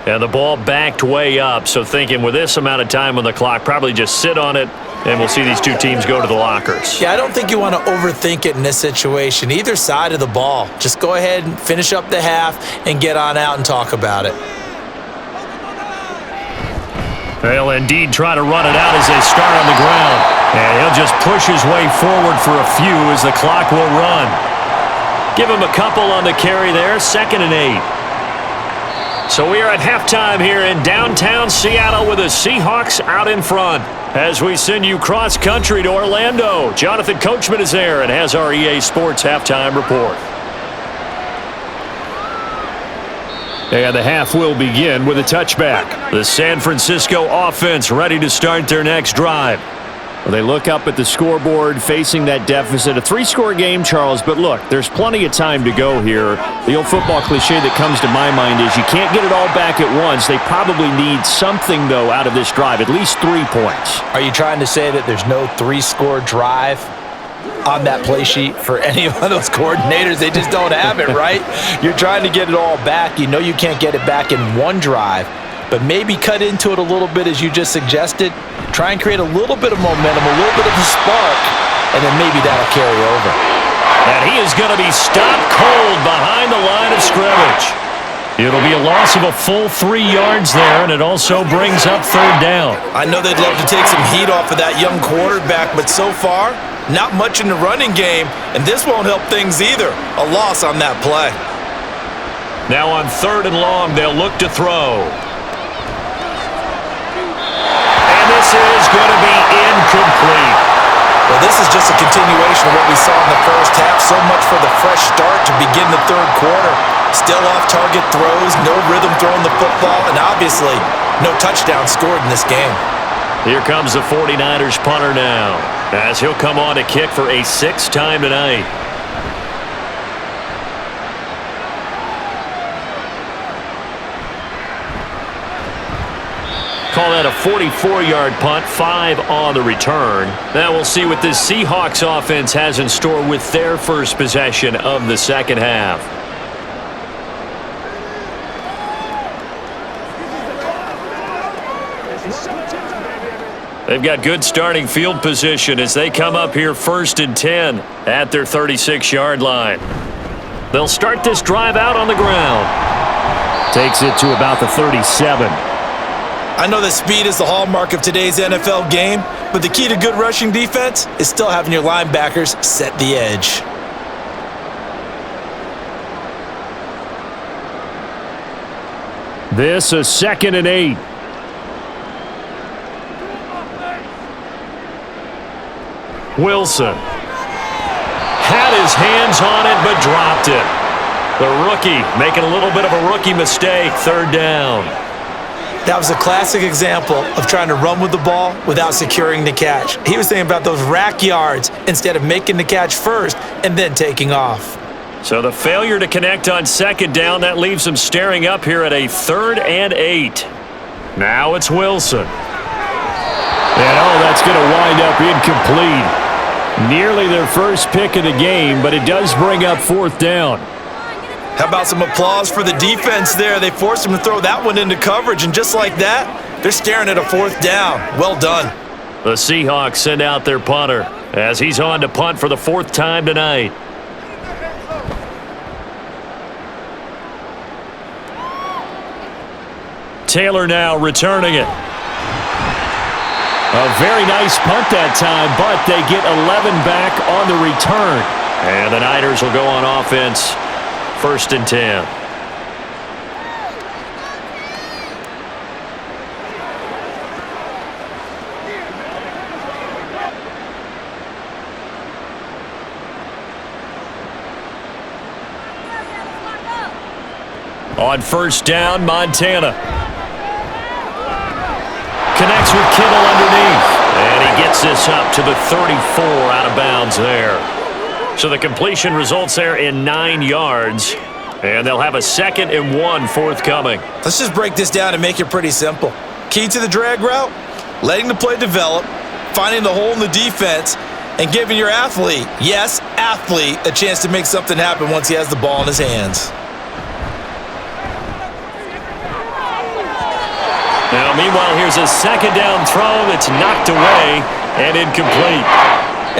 And the ball backed way up, so thinking with this amount of time on the clock, probably just sit on it, and we'll see these two teams go to the lockers. Yeah, I don't think you want to overthink it in this situation. Either side of the ball. Just go ahead and finish up the half and get on out and talk about it. They'll indeed try to run it out as they start on the ground. And he'll just push his way forward for a few as the clock will run. Give him a couple on the carry there, 2nd and 8. So we are at halftime here in downtown Seattle with the Seahawks out in front. As we send you cross-country to Orlando, Jonathan Coachman is there and has our EA Sports halftime report. And the half will begin with a touchback. The San Francisco offense ready to start their next drive. Well, they look up at the scoreboard facing that deficit. A 3-score game, Charles, but look, there's plenty of time to go here. The old football cliche that comes to my mind is you can't get it all back at once. They probably need something, though, out of this drive, at least 3 points. Are you trying to say that there's no 3-score drive on that play sheet for any of those coordinators? They just don't have it, right? You're trying to get it all back. You know you can't get it back in one drive, but maybe cut into it a little bit as you just suggested. Try and create a little bit of momentum, a little bit of a spark, and then maybe that'll carry over. And he is going to be stopped cold behind the line of scrimmage. It'll be a loss of a full 3 yards there, and it also brings up 3rd down. I know they'd love to take some heat off of that young quarterback, but so far, not much in the running game, and this won't help things either. A loss on that play. Now on 3rd and long, they'll look to throw. And this is going to be incomplete. Well, this is just a continuation of what we saw in the first half. So much for the fresh start to begin the 3rd quarter. Still off-target throws, no rhythm throwing the football, and obviously no touchdown scored in this game. Here comes the 49ers punter now, as he'll come on to kick for a 6th time tonight. Call that a 44-yard punt, 5 on the return. Now we'll see what this Seahawks offense has in store with their first possession of the second half. They've got good starting field position as they come up here 1st and 10 at their 36-yard line. They'll start this drive out on the ground. Takes it to about the 37. I know that speed is the hallmark of today's NFL game, but the key to good rushing defense is still having your linebackers set the edge. This is 2nd and 8. Wilson had his hands on it but dropped it. The rookie making a little bit of a rookie mistake, 3rd down. That was a classic example of trying to run with the ball without securing the catch. He was thinking about those rack yards instead of making the catch first and then taking off. So the failure to connect on 2nd down, that leaves them staring up here at a 3rd and 8. Now it's Wilson. And that's going to wind up incomplete. Nearly their first pick of the game, but it does bring up 4th down. How about some applause for the defense there? They forced him to throw that one into coverage, and just like that, they're staring at a 4th down. Well done. The Seahawks send out their punter as he's on to punt for the 4th time tonight. Taylor now returning it. A very nice punt that time, but they get 11 back on the return. And the Niners will go on offense, 1st and 10. On 1st down, Montana connects with Kittle underneath. And he gets this up to the 34 out of bounds there. So the completion results there in 9 yards. And they'll have a 2nd and 1 forthcoming. Let's just break this down and make it pretty simple. Key to the drag route, letting the play develop, finding the hole in the defense, and giving your athlete, yes, athlete, a chance to make something happen once he has the ball in his hands. Now, meanwhile, here's a 2nd down throw that's knocked away and incomplete.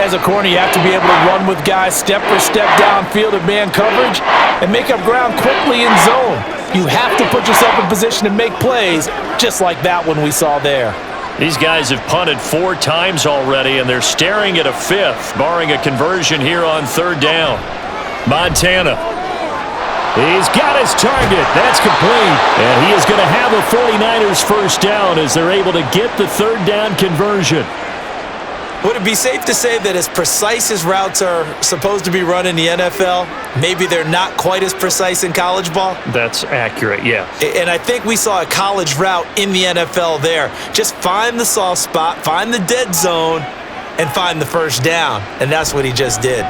As a corner, you have to be able to run with guys step for step downfield in man coverage and make up ground quickly in zone. You have to put yourself in position to make plays, just like that one we saw there. These guys have punted 4 times already, and they're staring at a 5th, barring a conversion here on 3rd down. Montana. He's got his target. That's complete. And he is going to have a 49ers 1st down as they're able to get the 3rd down conversion. Would it be safe to say that as precise as routes are supposed to be run in the NFL, maybe they're not quite as precise in college ball? That's accurate, yeah. And I think we saw a college route in the NFL there. Just find the soft spot, find the dead zone, and find the first down. And that's what he just did.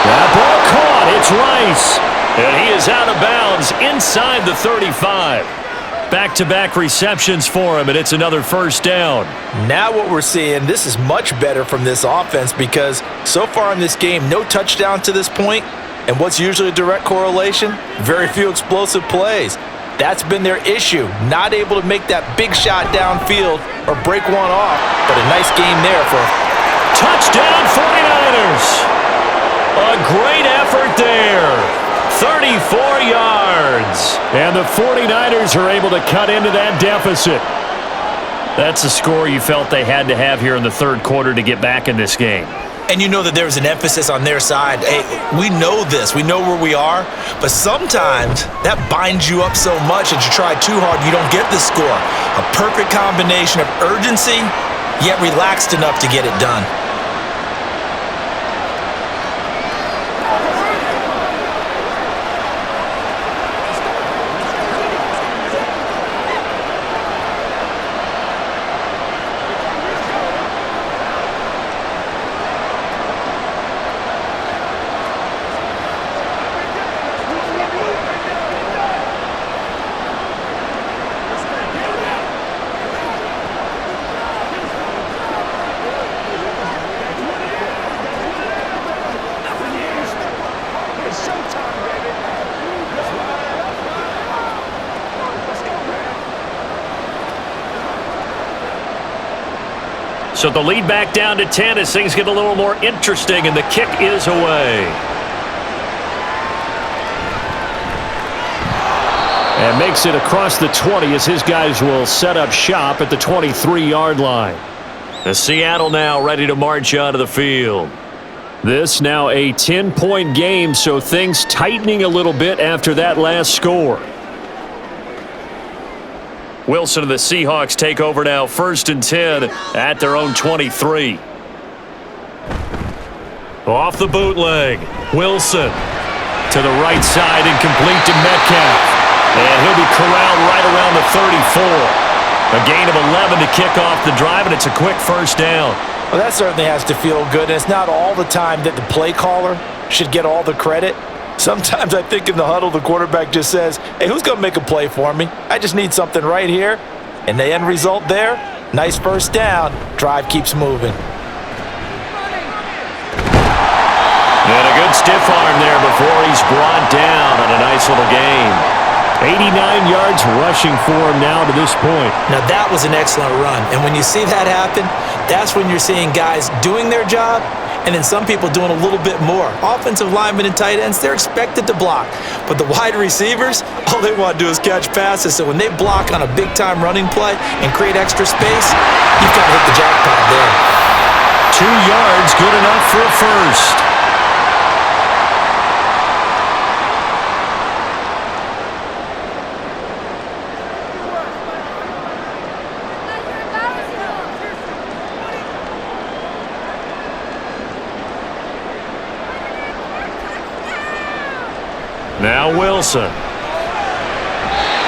That ball caught. It's Rice. And he is out of bounds inside the 35. Back-to-back receptions for him, and it's another first down. Now what we're seeing, this is much better from this offense because so far in this game, no touchdown to this point, and what's usually a direct correlation? Very few explosive plays. That's been their issue, not able to make that big shot downfield or break one off, but a nice game there for Touchdown 49ers! A great effort there. 34 yards. And the 49ers are able to cut into that deficit. That's a score you felt they had to have here in the third quarter to get back in this game. And you know that there was an emphasis on their side. Hey, we know this. We know where we are. But sometimes that binds you up so much that you try too hard, you don't get the score. A perfect combination of urgency, yet relaxed enough to get it done. So the lead back down to 10 as things get a little more interesting, and the kick is away. And makes it across the 20 as his guys will set up shop at the 23-yard line. The Seattle now ready to march out of the field. This now a 10-point game, so things tightening a little bit after that last score. Wilson and the Seahawks take over now, 1st and 10 at their own 23. Off the bootleg, Wilson to the right side, incomplete to Metcalf. And he'll be corralled right around the 34. A gain of 11 to kick off the drive, and it's a quick first down. Well, that certainly has to feel good. And it's not all the time that the play caller should get all the credit. Sometimes I think in the huddle, the quarterback just says, hey, who's going to make a play for me? I just need something right here. And the end result there, nice first down. Drive keeps moving. And a good stiff arm there before he's brought down on a nice little gain. 89 yards rushing for him now to this point. Now that was an excellent run. And when you see that happen, that's when you're seeing guys doing their job and then some people doing a little bit more. Offensive linemen and tight ends, they're expected to block. But the wide receivers, all they want to do is catch passes. So when they block on a big-time running play and create extra space, you've got to hit the jackpot there. 2 yards, good enough for a first. Now Wilson.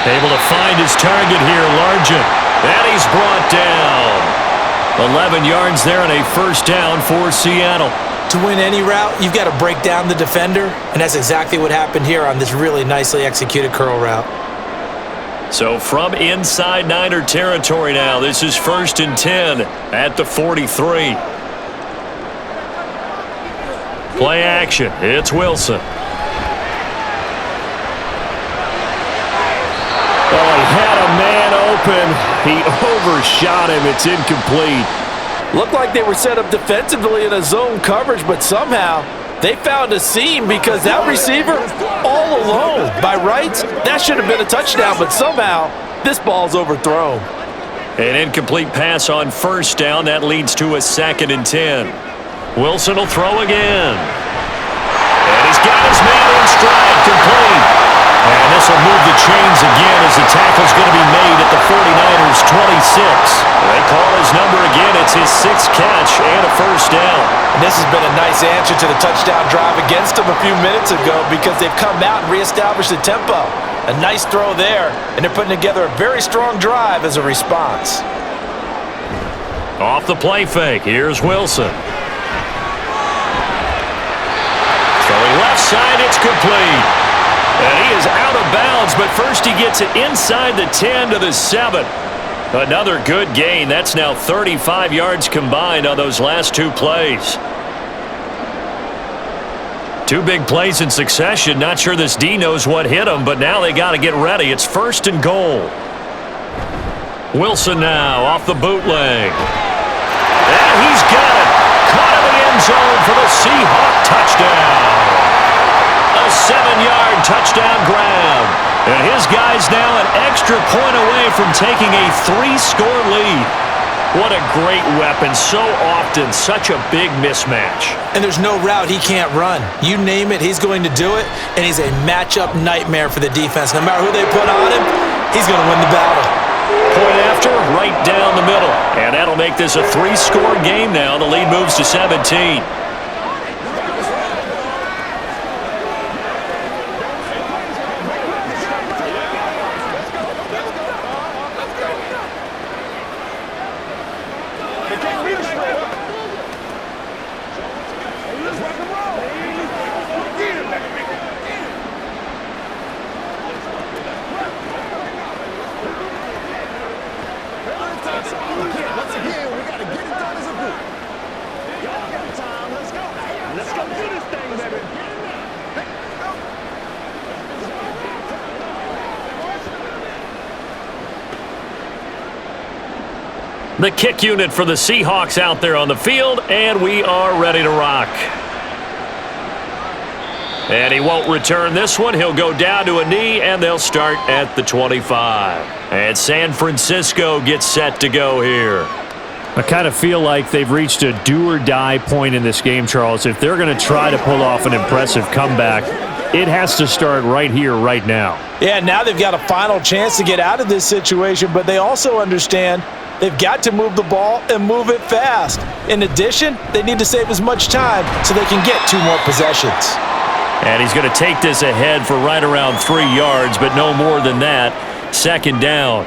Able to find his target here, Largent. And he's brought down. 11 yards there and a first down for Seattle. To win any route, you've got to break down the defender, and that's exactly what happened here on this really nicely executed curl route. So from inside Niner territory now, this is 1st and 10 at the 43. Play action. It's Wilson. Oh, he had a man open. He overshot him. It's incomplete. Looked like they were set up defensively in a zone coverage, but somehow they found a seam because that receiver all alone. By rights, that should have been a touchdown, but somehow this ball's overthrown. An incomplete pass on first down. That leads to a 2nd and 10. Wilson will throw again. And he's got his man in stride, complete. And this will move the chains again as the tackle's going to be made at the 49ers' 26. They call his 6th catch and a first down. And this has been a nice answer to the touchdown drive against them a few minutes ago because they've come out and reestablished the tempo. A nice throw there, and they're putting together a very strong drive as a response. Off the play fake, here's Wilson. Throwing left side, it's complete. And he is out of bounds, but first he gets it inside the 10 to the 7. Another good gain. That's now 35 yards combined on those last 2 plays. 2 big plays in succession. Not sure this D knows what hit him, but now they got to get ready. It's 1st and goal. Wilson now off the bootleg. And he's got it. Caught in the end zone for the Seahawk touchdown. A 7-yard touchdown grab. And his guy's now an extra point away from taking a 3-score lead. What a great weapon. So often, such a big mismatch. And there's no route he can't run. You name it, he's going to do it, and he's a matchup nightmare for the defense. No matter who they put on him, he's going to win the battle. Point after, right down the middle. And that'll make this a 3-score game now. The lead moves to 17. The kick unit for the Seahawks out there on the field, and we are ready to rock. And he won't return this one. He'll go down to a knee, and they'll start at the 25. And San Francisco gets set to go here. I kind of feel like they've reached a do-or-die point in this game, Charles. If they're going to try to pull off an impressive comeback, it has to start right here, right now. Yeah, now they've got a final chance to get out of this situation, but they also understand they've got to move the ball and move it fast. In addition, they need to save as much time so they can get 2 more possessions. And he's going to take this ahead for right around 3 yards, but no more than that. 2nd down.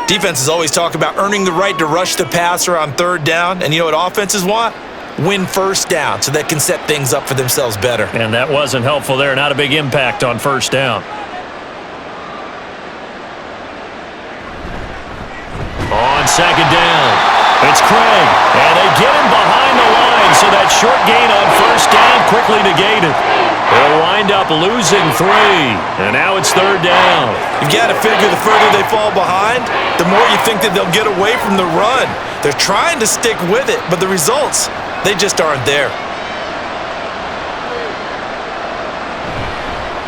Defenses always talk about earning the right to rush the passer on 3rd down. And you know what offenses want? Win 1st down so they can set things up for themselves better. And that wasn't helpful there. Not a big impact on 1st down. On 2nd down, it's Craig. And they get him behind the line, so that short gain on 1st down quickly negated. They'll wind up losing 3, and now it's 3rd down. You've got to figure the further they fall behind, the more you think that they'll get away from the run. They're trying to stick with it, but the results, they just aren't there.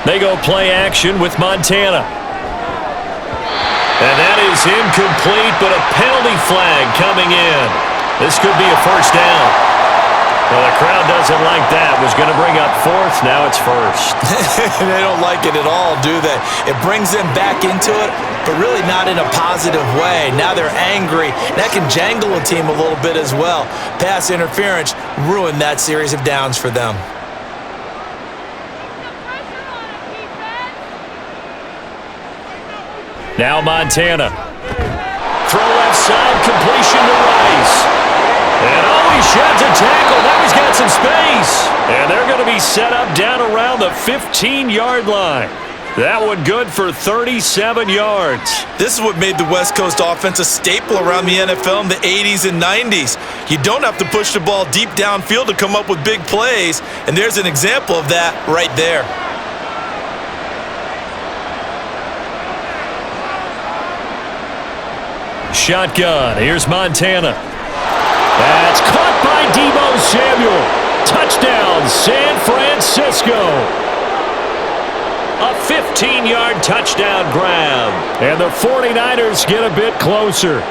They go play action with Montana. And that is incomplete, but a penalty flag coming in. This could be a 1st down. Well, the crowd doesn't like that. Was going to bring up 4th. Now it's 1st. They don't like it at all, do they? It brings them back into it, but really not in a positive way. Now they're angry. That can jangle a team a little bit as well. Pass interference ruined that series of downs for them. Now Montana. Throw left side, completion to Rice. And he sheds a tackle. Now he's got some space. And they're going to be set up down around the 15-yard line. That one good for 37 yards. This is what made the West Coast offense a staple around the NFL in the 80s and 90s. You don't have to push the ball deep downfield to come up with big plays, and there's an example of that right there. Shotgun. Here's Montana. That's caught by Deebo Samuel. Touchdown, San Francisco. A 15-yard touchdown grab. And the 49ers get a bit closer.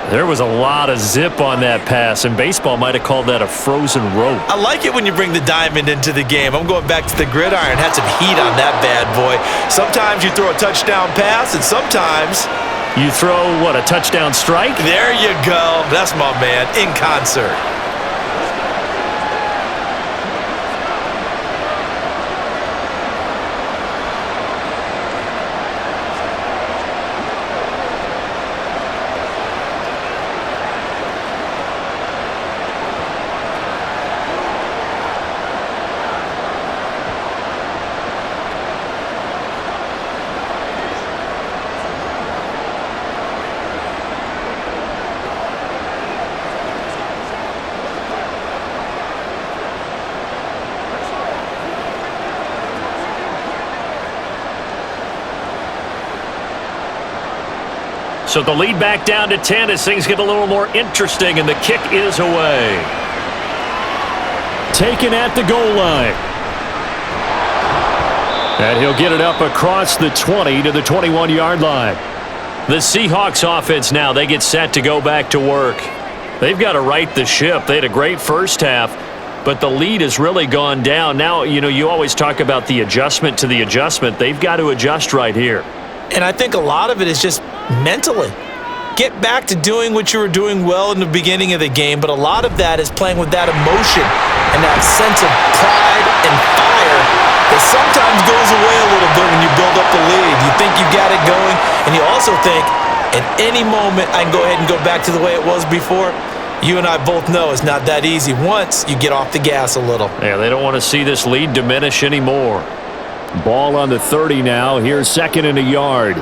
There was a lot of zip on that pass, and baseball might have called that a frozen rope. I like it when you bring the diamond into the game. I'm going back to the gridiron. Had some heat on that bad boy. Sometimes you throw a touchdown pass, and sometimes You throw, what, a touchdown strike? There you go. That's my man, in concert. So the lead back down to 10 as things get a little more interesting, and the kick is away. Taken at the goal line. And he'll get it up across the 20 to the 21-yard line. The Seahawks offense now, they get set to go back to work. They've got to right the ship. They had a great first half, but the lead has really gone down. Now, you always talk about the adjustment to the adjustment. They've got to adjust right here. And I think a lot of it is just mentally. Get back to doing what you were doing well in the beginning of the game, but a lot of that is playing with that emotion and that sense of pride and fire that sometimes goes away a little bit when you build up the lead. You think you got it going, and you also think, at any moment, I can go ahead and go back to the way it was before. You and I both know it's not that easy once you get off the gas a little. Yeah, they don't want to see this lead diminish anymore. Ball on the 30 now. Here's second and a yard.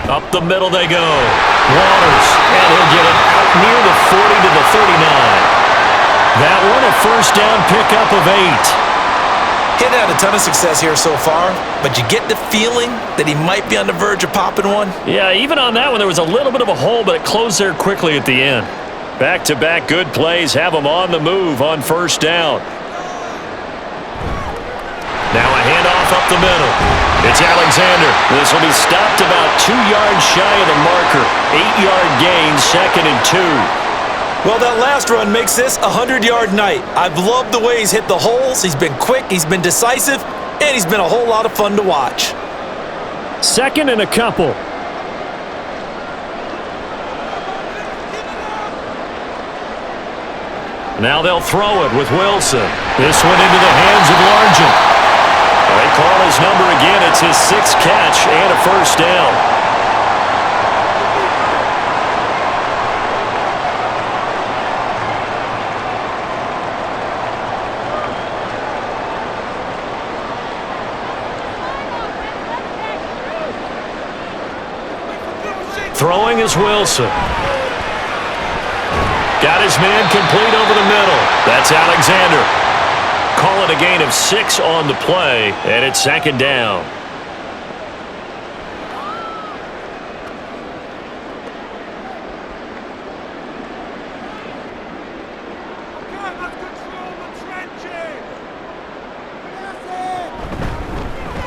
Up the middle they go. Waters, and he'll get it out near the 40 to the 39. That one a first down pickup of 8. He's had a ton of success here so far, but you get the feeling that he might be on the verge of popping one. Yeah, even on that one, there was a little bit of a hole, but it closed there quickly at the end. Back-to-back good plays have him on the move on first down. Now a handoff up the middle. It's Alexander. This will be stopped about 2 yards shy of the marker. 8-yard gain, second and 2. Well, that last run makes this a 100-yard night. I've loved the way he's hit the holes. He's been quick, he's been decisive, and he's been a whole lot of fun to watch. Second and a couple. Now they'll throw it with Wilson. This one into the hands of Largent. They call his number again. It's his 6th catch and a first down. Throwing is Wilson. Got his man complete over the middle. That's Alexander. Call it a gain of 6 on the play, and it's second down.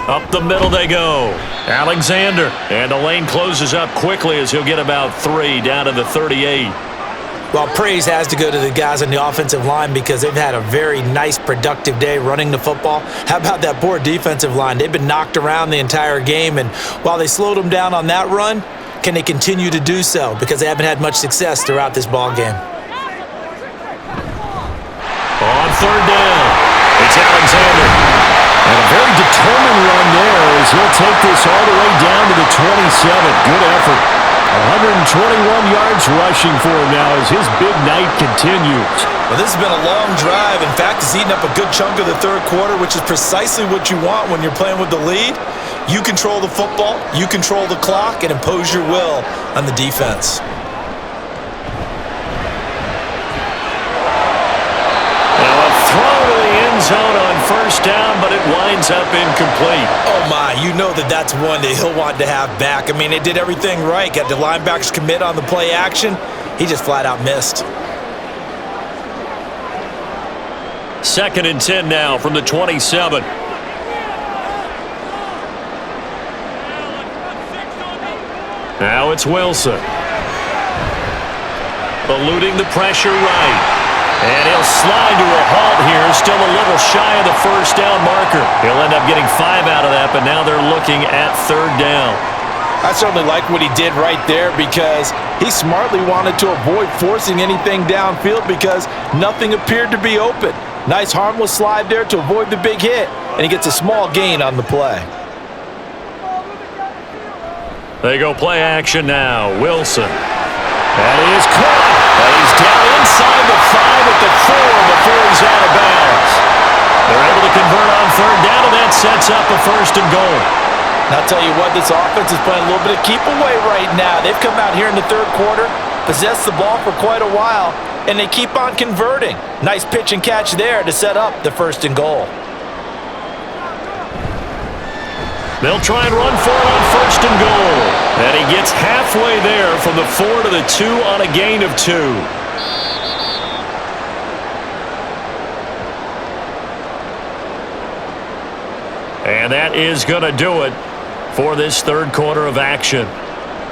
Up the middle they go. Alexander. And the lane closes up quickly as he'll get about 3 down to the 38. Well, praise has to go to the guys on the offensive line because they've had a very nice, productive day running the football. How about that poor defensive line? They've been knocked around the entire game, and while they slowed them down on that run, can they continue to do so? Because they haven't had much success throughout this ball game. On third down, it's Alexander. And a very determined run there as he'll take this all the way down to the 27. Good effort. 121 yards rushing for him now as his big night continues. Well, this has been a long drive. In fact, it's eaten up a good chunk of the third quarter, which is precisely what you want when you're playing with the lead. You control the football, you control the clock, and impose your will on the defense. Now a throw to the end zone on first down, but it winds up incomplete. Oh, my. You know that's one that he'll want to have back. I mean, they did everything right. Got the linebackers commit on the play action. He just flat out missed. Second and 10 now from the 27. Now it's Wilson. Eluding the pressure right. And he'll slide to a halt here. Still a little shy of the first down marker. He'll end up getting 5 out of that, but now they're looking at third down. I certainly like what he did right there because he smartly wanted to avoid forcing anything downfield because nothing appeared to be open. Nice harmless slide there to avoid the big hit, and he gets a small gain on the play. They go play action now. Wilson. That is caught. And he's down inside the 5 at the 4 before he's out of bounds. They're able to convert on third down, and that sets up a 1st and goal. I'll tell you what, this offense is playing a little bit of keep away right now. They've come out here in the third quarter, possessed the ball for quite a while, and they keep on converting. Nice pitch and catch there to set up the 1st and goal. They'll try and run for it on 1st and goal. And he gets halfway there from the 4 to the 2 on a gain of 2. And that is going to do it for this third quarter of action.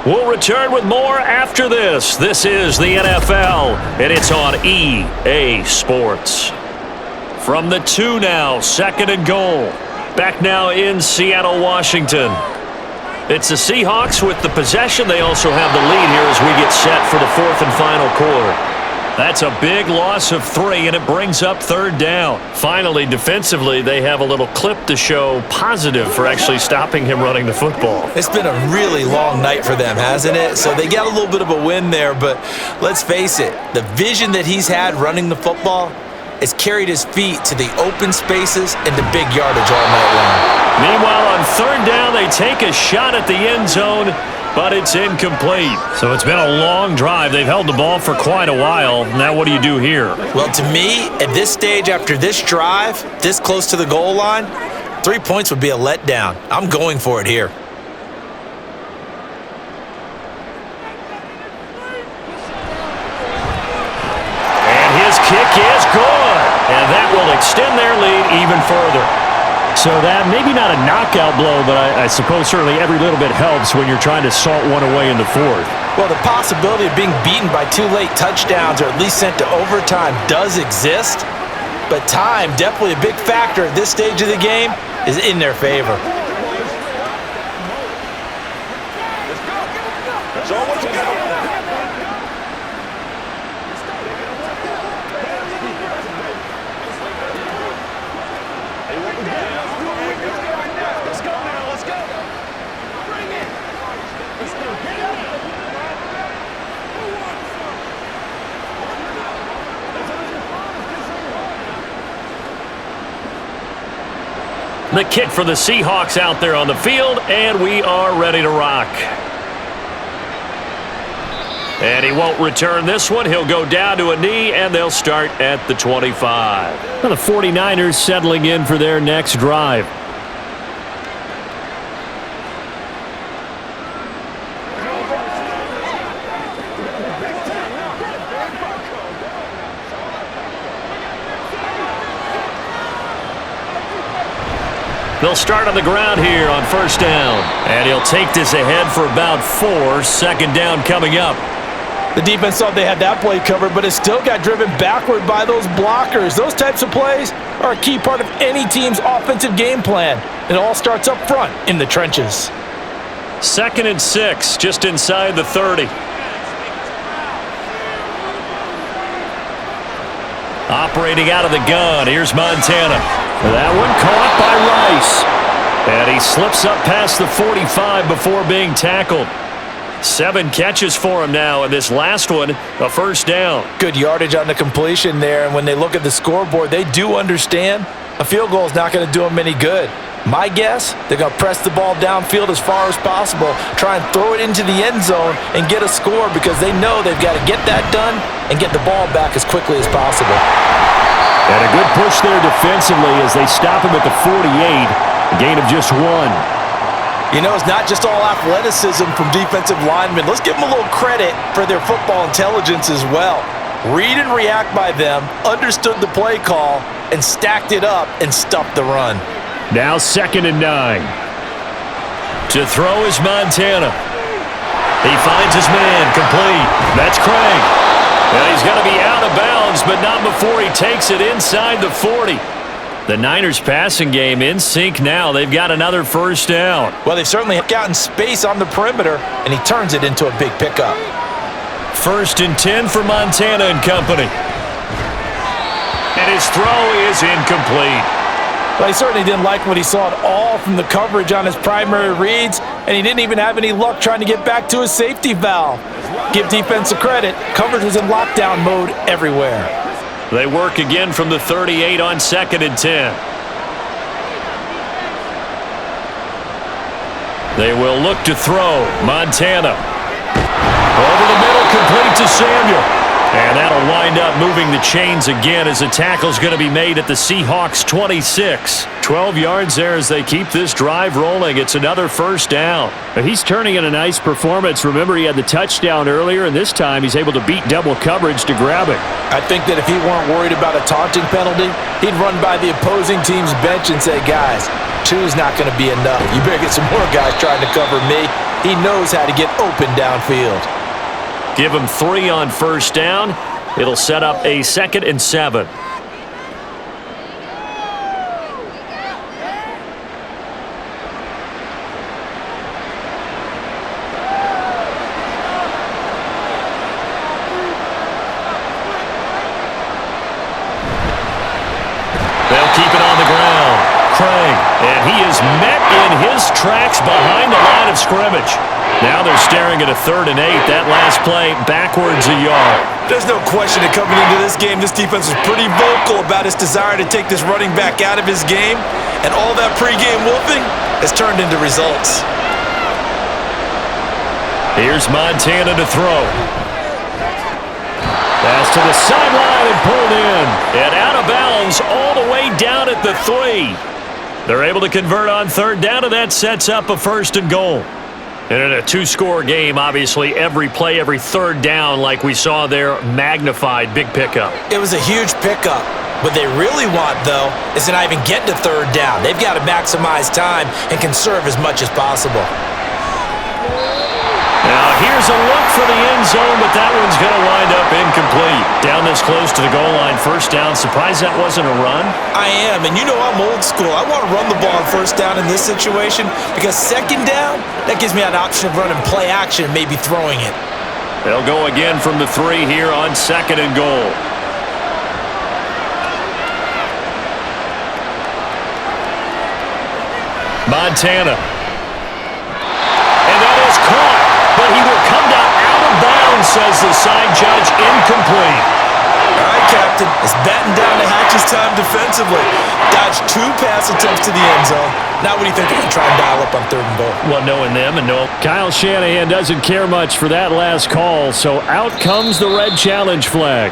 We'll return with more after this. This is the NFL, and it's on EA Sports. From the 2 now, 2nd and goal. Back now in Seattle, Washington. It's the Seahawks with the possession. They also have the lead here as we get set for the 4th and final quarter. That's a big loss of 3, and it brings up 3rd down. Finally, defensively, they have a little clip to show positive for actually stopping him running the football. It's been a really long night for them, hasn't it? So they got a little bit of a win there, but let's face it, the vision that he's had running the football has carried his feet to the open spaces and the big yardage all night long. Meanwhile, on 3rd down, they take a shot at the end zone, but it's incomplete. So it's been a long drive. They've held the ball for quite a while. Now what do you do here? Well, to me, at this stage after this drive, this close to the goal line, 3 points would be a letdown. I'm going for it here. And his kick is good. And that will extend their lead even further. So that maybe not a knockout blow, but I suppose certainly every little bit helps when you're trying to salt one away in the 4th. Well, the possibility of being beaten by 2 late touchdowns or at least sent to overtime does exist, but time, definitely a big factor at this stage of the game, is in their favor. That's all what you got. Let's go now. Let's go. Bring it. Let's go. Get up. The kick for the Seahawks out there on the field, and we are ready to rock. And he won't return this one. He'll go down to a knee, and they'll start at the 25. Well, the 49ers settling in for their next drive. They'll start on the ground here on 1st down. And he'll take this ahead for about 4. 2nd down coming up. The defense thought they had that play covered, but it still got driven backward by those blockers. Those types of plays are a key part of any team's offensive game plan. It all starts up front in the trenches. 2nd and 6, just inside the 30. Operating out of the gun, here's Montana. That one caught by Rice. And he slips up past the 45 before being tackled. 7 catches for him now, and this last one, a 1st down. Good yardage on the completion there, and when they look at the scoreboard, they do understand a field goal is not going to do them any good. My guess, they're going to press the ball downfield as far as possible, try and throw it into the end zone and get a score because they know they've got to get that done and get the ball back as quickly as possible. And a good push there defensively as they stop him at the 48, a gain of just 1. You know, it's not just all athleticism from defensive linemen. Let's give them a little credit for their football intelligence as well. Read and react by them, understood the play call, and stacked it up and stuffed the run. Now 2nd and 9. To throw is Montana. He finds his man, complete. That's Craig. And he's going to be out of bounds, but not before he takes it inside the 40. The Niners passing game in sync now. They've got another first down. Well, they've certainly gotten space on the perimeter, and he turns it into a big pickup. 1st and 10 for Montana and company. And his throw is incomplete. Well, he certainly didn't like what he saw at all from the coverage on his primary reads, and he didn't even have any luck trying to get back to his safety valve. Give defense a credit. Coverage was in lockdown mode everywhere. They work again from the 38 on 2nd and 10. They will look to throw. Montana. Over the middle, complete to Samuel. And that'll wind up moving the chains again as the tackle's going to be made at the Seahawks 26. 12 yards there as they keep this drive rolling. It's another first down. He's turning in a nice performance. Remember, he had the touchdown earlier, and this time he's able to beat double coverage to grab it. I think that if he weren't worried about a taunting penalty, he'd run by the opposing team's bench and say, guys, two's not going to be enough. You better get some more guys trying to cover me. He knows how to get open downfield. Give him 3 on first down. It'll set up a 2nd and 7. They'll keep it on the ground. Crane, and he is met in his tracks behind the line of scrimmage. Now they're staring at a 3rd and 8. That last play backwards a yard. There's no question that coming into this game, this defense was pretty vocal about its desire to take this running back out of his game, and all that pregame whooping has turned into results. Here's Montana to throw. Pass to the sideline and pulled in. And out of bounds all the way down at the 3. They're able to convert on 3rd down, and that sets up a 1st and goal. And in a 2-score game, obviously, every play, every 3rd down, like we saw there, magnified, big pickup. It was a huge pickup. What they really want, though, is to not even get to 3rd down. They've got to maximize time and conserve as much as possible. Now, here's a look for the end zone, but that one's going to wind up incomplete. Down this close to the goal line, first down. Surprised that wasn't a run? I am, and you know I'm old school. I want to run the ball on first down in this situation because 2nd down, that gives me an option of running play action and maybe throwing it. They'll go again from the 3 here on 2nd and goal. Montana. And that is caught. But he will come down out of bounds, says the side judge, incomplete. All right, Captain. It's batten down the hatches time defensively. Dodged 2 pass attempts to the end zone. Now what do you think they're going to try and dial up on 3rd and goal? Well, knowing them and no. Kyle Shanahan doesn't care much for that last call, so out comes the red challenge flag.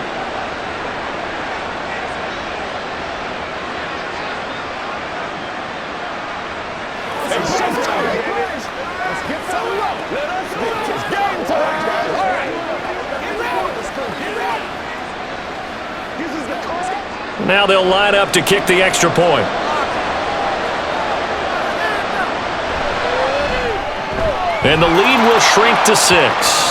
Now they'll line up to kick the extra point. And the lead will shrink to 6.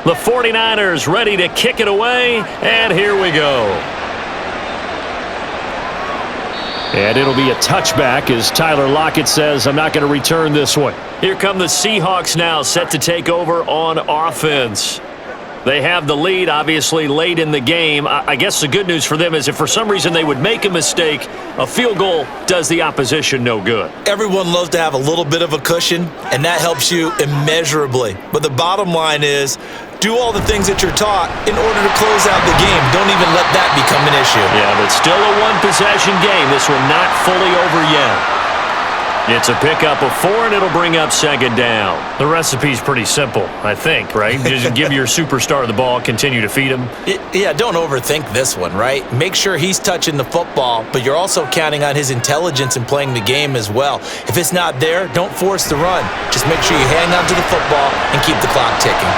The 49ers ready to kick it away, and here we go. And it'll be a touchback as Tyler Lockett says, I'm not going to return this one. Here come the Seahawks now, set to take over on offense. They have the lead, obviously, late in the game. I guess the good news for them is if for some reason they would make a mistake, a field goal does the opposition no good. Everyone loves to have a little bit of a cushion, and that helps you immeasurably. But the bottom line is, Do all the things that you're taught in order to close out the game. Don't even let that become an issue. Yeah, but still a one-possession game. This one not fully over yet. It's a pickup of 4, and it'll bring up second down. The recipe's pretty simple, I think, right? Just give your superstar the ball, continue to feed him. Yeah, don't overthink this one, right? Make sure he's touching the football, but you're also counting on his intelligence in playing the game as well. If it's not there, don't force the run. Just make sure you hang on to the football and keep the clock ticking.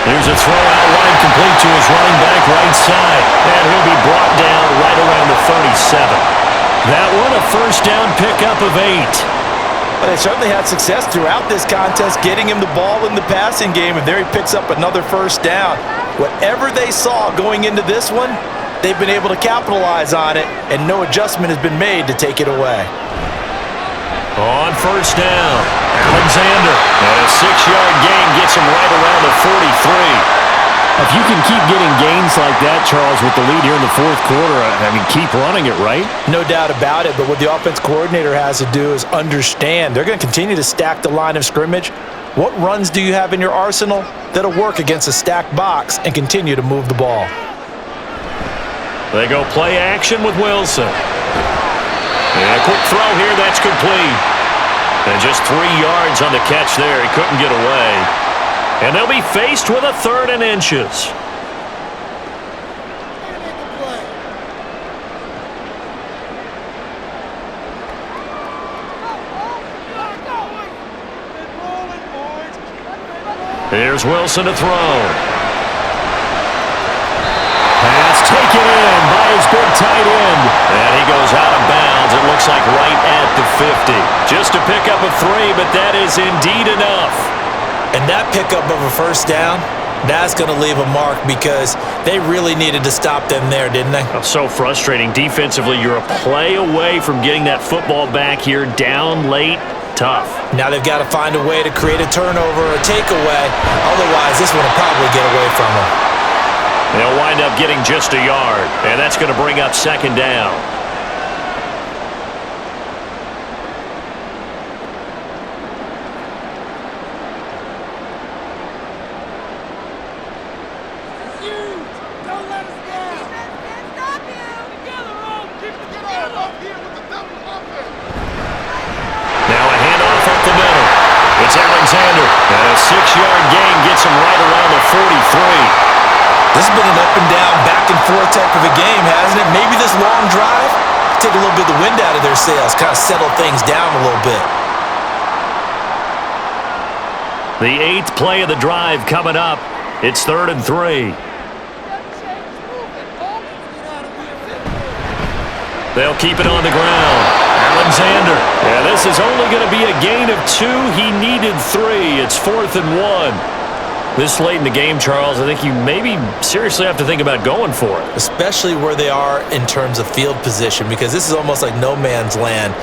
Here's a throw out wide, complete to his running back right side. And he'll be brought down right around the 37. That one, a first down pickup of 8. But they certainly had success throughout this contest, getting him the ball in the passing game, and there he picks up another first down. Whatever they saw going into this one, they've been able to capitalize on it, and no adjustment has been made to take it away. On first down, Alexander. And a 6-yard gain gets him right around the 43. If you can keep getting gains like that, Charles, with the lead here in the fourth quarter, I mean, keep running it, right? No doubt about it, but what the offense coordinator has to do is understand they're going to continue to stack the line of scrimmage. What runs do you have in your arsenal that'll work against a stacked box and continue to move the ball? They go play action with Wilson. And a quick throw here, that's complete. And just 3 yards on the catch there. He couldn't get away. And they'll be faced with a 3rd and inches. Here's Wilson to throw. Pass taken in by his big tight end. And he goes out of bounds. It looks like right at the 50. Just a pickup of 3, but that is indeed enough. And that pickup of a first down, that's going to leave a mark because they really needed to stop them there, didn't they? So frustrating. Defensively, you're a play away from getting that football back here down late. Tough. Now they've got to find a way to create a turnover or a takeaway. Otherwise, this one will probably get away from them. They'll wind up getting just a yard, and that's going to bring up second down. Alexander, and a 6-yard gain gets him right around the 43. This has been an up and down, back and forth type of a game, hasn't it? Maybe this long drive take a little bit of the wind out of their sails, kind of settle things down a little bit. The 8th play of the drive coming up. It's 3rd and 3. They'll keep it on the ground. Alexander. Yeah, this is only going to be a gain of 2. He needed 3. It's 4th and 1. This late in the game, Charles, I think you maybe seriously have to think about going for it. Especially where they are in terms of field position, because this is almost like no man's land.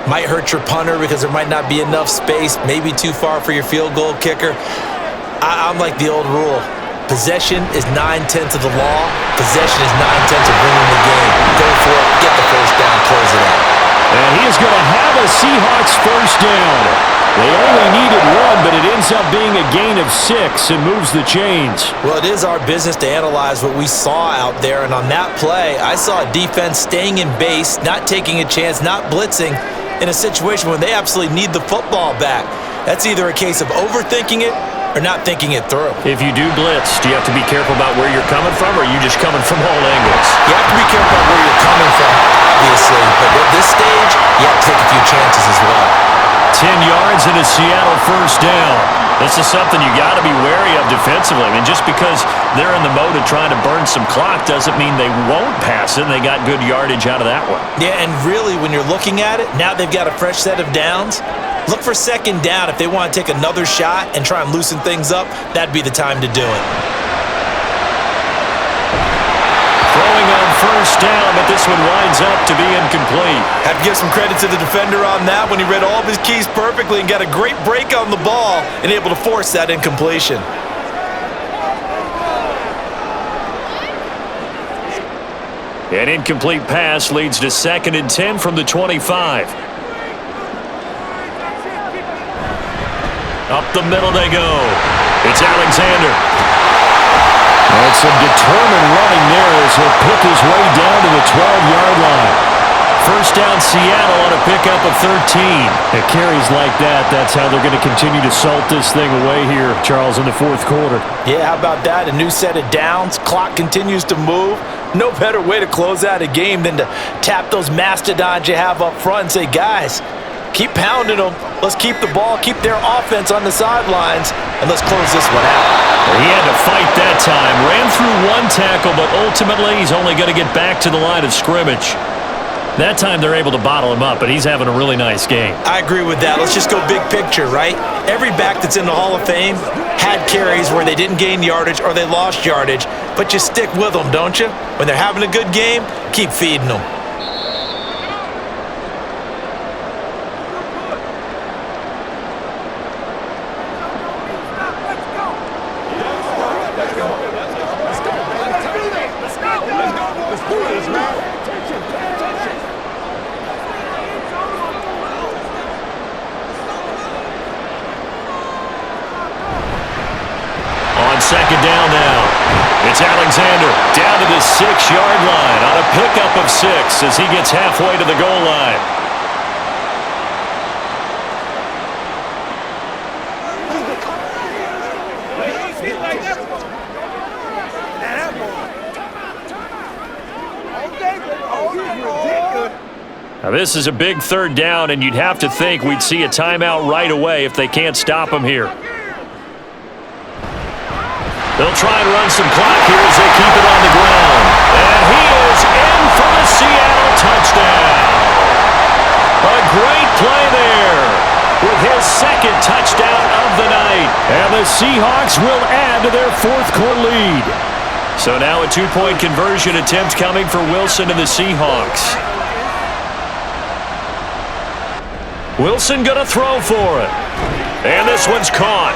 Might hurt your punter because there might not be enough space, maybe too far for your field goal kicker. I'm like the old rule. Possession is 9/10 of the law. Possession is 9/10 of winning the game. Go for it, get the first down, close it out. And he is going to have a Seahawks first down. They only needed 1, but it ends up being a gain of 6 and moves the chains. Well, it is our business to analyze what we saw out there, and on that play, I saw a defense staying in base, not taking a chance, not blitzing in a situation when they absolutely need the football back. That's either a case of overthinking it or not thinking it through. If you do blitz, do you have to be careful about where you're coming from, or are you just coming from all angles? You have to be careful about where you're coming from, obviously, but at this stage, you have to take a few chances as well. 10 yards and a Seattle first down. This is something you got to be wary of defensively. I mean, just because they're in the mode of trying to burn some clock doesn't mean they won't pass it. They got good yardage out of that one. Yeah, and really, when you're looking at it, now they've got a fresh set of downs. Look for second down. If they want to take another shot and try and loosen things up, that'd be the time to do it. Throwing on first down, but this one winds up to be incomplete. Have to give some credit to the defender on that when he read all of his keys perfectly and got a great break on the ball and able to force that incompletion. An incomplete pass leads to 2nd and 10 from the 25. Up the middle they go. It's Alexander. And some determined running there as he'll pick his way down to the 12-yard line. First down Seattle on a pickup of 13. It carries like that. That's how they're going to continue to salt this thing away here, Charles, in the fourth quarter. Yeah, how about that? A new set of downs. Clock continues to move. No better way to close out a game than to tap those mastodons you have up front and say, guys, keep pounding them. Let's keep the ball, keep their offense on the sidelines, and let's close this one out. He had to fight that time. Ran through one tackle, but ultimately he's only going to get back to the line of scrimmage. That time they're able to bottle him up, but he's having a really nice game. I agree with that. Let's just go big picture, right? Every back that's in the Hall of Fame had carries where they didn't gain yardage or they lost yardage, but you stick with them, don't you? When they're having a good game, keep feeding them. Second down now. It's Alexander down to the 6-yard line on a pickup of 6 as he gets halfway to the goal line. Now this is a big third down, and you'd have to think we'd see a timeout right away if they can't stop him here. They'll try and run some clock here as they keep it on the ground. And he is in for the Seattle touchdown. A great play there with his second touchdown of the night. And the Seahawks will add to their fourth-quarter lead. So now a two-point conversion attempt coming for Wilson and the Seahawks. Wilson going to throw for it. And this one's caught.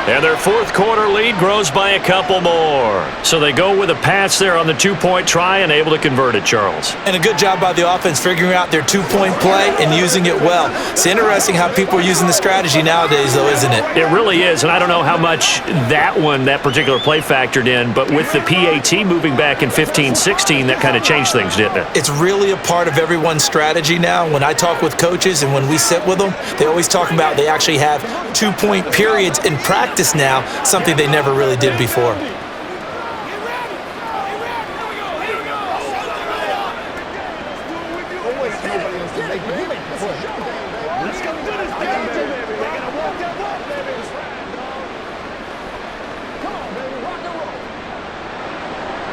And their fourth-quarter lead grows by a couple more. So they go with a pass there on the two-point try and able to convert it, Charles. And a good job by the offense figuring out their two-point play and using it well. It's interesting how people are using the strategy nowadays, though, isn't it? It really is, and I don't know how much that particular play factored in, but with the PAT moving back in 15-16, that kind of changed things, didn't it? It's really a part of everyone's strategy now. When I talk with coaches and when we sit with them, they always talk about they actually have two-point periods in practice now, something they never really did before.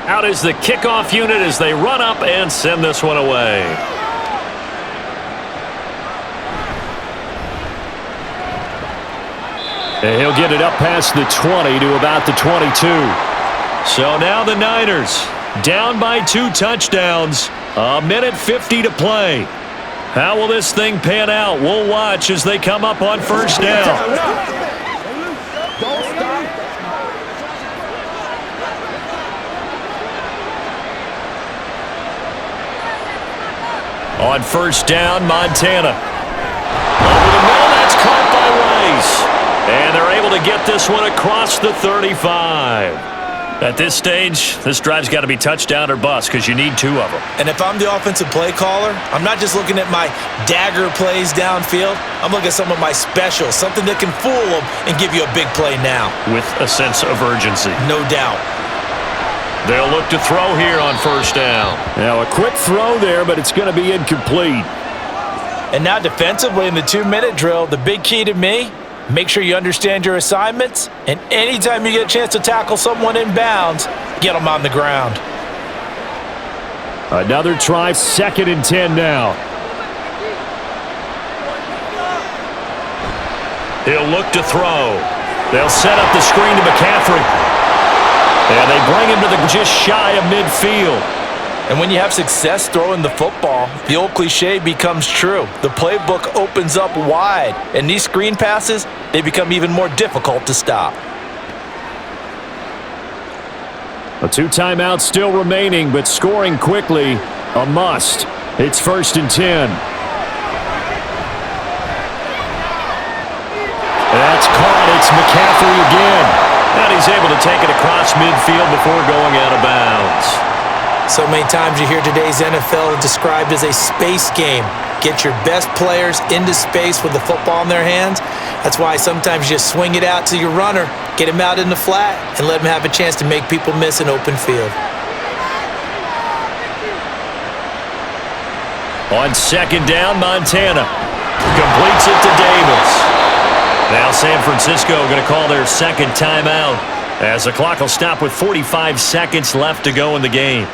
Out is the kickoff unit as they run up and send this one away. And he'll get it up past the 20 to about the 22. So now the Niners down by 2 touchdowns. A minute 50 to play. How will this thing pan out? We'll watch as they come up on first down. On first down, Montana. Over the middle, that's caught by Rice. And they're able to get this one across the 35. At this stage, this drive's got to be touchdown or bust because you need 2 of them. And if I'm the offensive play caller, I'm not just looking at my dagger plays downfield. I'm looking at some of my specials, something that can fool them and give you a big play now. With a sense of urgency. No doubt. They'll look to throw here on first down. Now a quick throw there, but it's going to be incomplete. And now defensively in the 2-minute drill, the big key to me, make sure you understand your assignments, and anytime you get a chance to tackle someone in bounds, get them on the ground. Another try, 2nd and 10 now. He'll look to throw. They'll set up the screen to McCaffrey. And they bring him to the just shy of midfield. And when you have success throwing the football, the old cliche becomes true. The playbook opens up wide, and these screen passes, they become even more difficult to stop. A 2 timeouts still remaining, but scoring quickly, a must. It's 1st and 10. That's caught. It's McCaffrey again. And he's able to take it across midfield before going out of bounds. So many times you hear today's NFL described as a space game. Get your best players into space with the football in their hands. That's why sometimes you just swing it out to your runner, get him out in the flat, and let him have a chance to make people miss an open field. On second down, Montana completes it to Davis. Now San Francisco going to call their second timeout as the clock will stop with 45 seconds left to go in the game.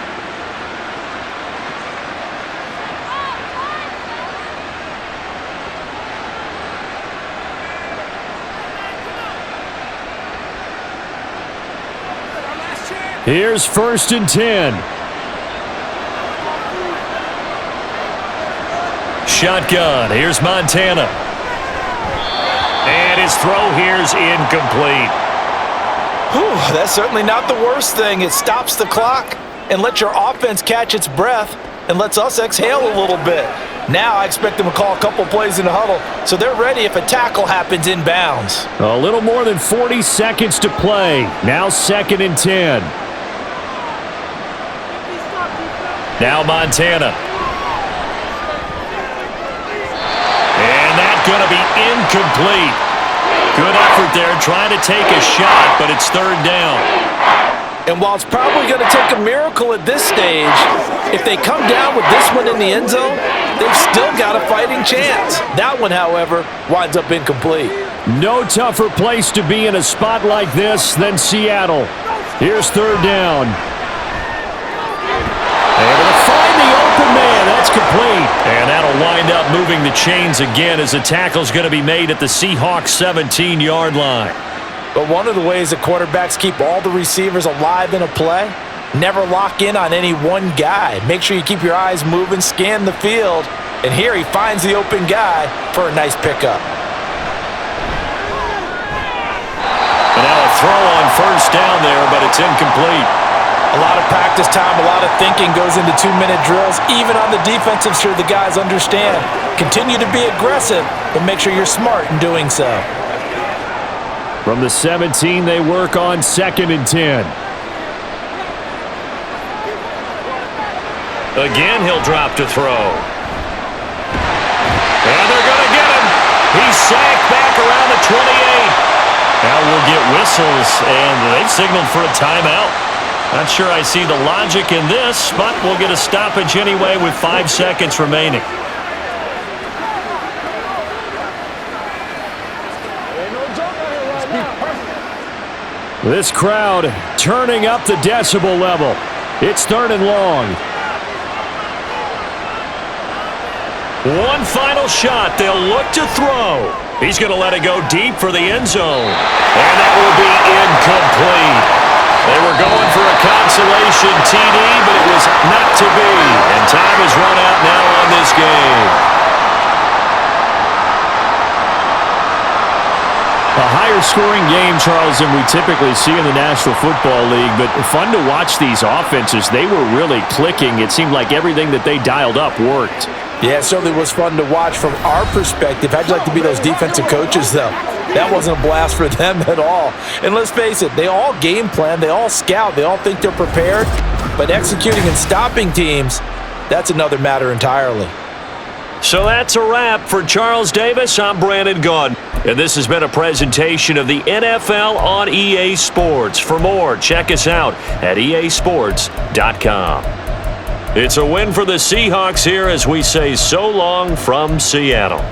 Here's 1st and 10. Shotgun. Here's Montana. And his throw here's incomplete. Whew, that's certainly not the worst thing. It stops the clock and lets your offense catch its breath and lets us exhale a little bit. Now I expect them to call a couple plays in the huddle so they're ready if a tackle happens inbounds. A little more than 40 seconds to play. Now 2nd and 10. Now Montana. And that's going to be incomplete. Good effort there trying to take a shot, but it's 3rd down. And while it's probably going to take a miracle at this stage, if they come down with this one in the end zone, they've still got a fighting chance. That one, however, winds up incomplete. No tougher place to be in a spot like this than Seattle. Here's 3rd down. Able to find the open man. That's complete. And that'll wind up moving the chains again as the tackle's going to be made at the Seahawks 17-yard line. But one of the ways that quarterbacks keep all the receivers alive in a play, never lock in on any one guy. Make sure you keep your eyes moving, scan the field. And here he finds the open guy for a nice pickup. And now a throw on 1st down there, but it's incomplete. A lot of practice time, a lot of thinking goes into 2-minute drills. Even on the defensive side, the guys understand. Continue to be aggressive, but make sure you're smart in doing so. From the 17, they work on 2nd and 10. Again, he'll drop to throw. And they're going to get him. He's sacked back around the 28. Now we'll get whistles, and they've signaled for a timeout. Not sure I see the logic in this, but we'll get a stoppage anyway with 5 seconds remaining. This crowd turning up the decibel level. It's 3rd and long. One final shot. They'll look to throw. He's going to let it go deep for the end zone. And that will be incomplete. They were going for a consolation TD, but it was not to be. And time has run out now on this game. A higher scoring game, Charles, than we typically see in the National Football League, but fun to watch these offenses. They were really clicking. It seemed like everything that they dialed up worked. Yeah, it certainly was fun to watch from our perspective. How'd you like to be those defensive coaches, though? That wasn't a blast for them at all. And let's face it, they all game plan, they all scout, they all think they're prepared. But executing and stopping teams, that's another matter entirely. So that's a wrap for Charles Davis. I'm Brandon Gaudin. And this has been a presentation of the NFL on EA Sports. For more, check us out at easports.com. It's a win for the Seahawks here as we say so long from Seattle.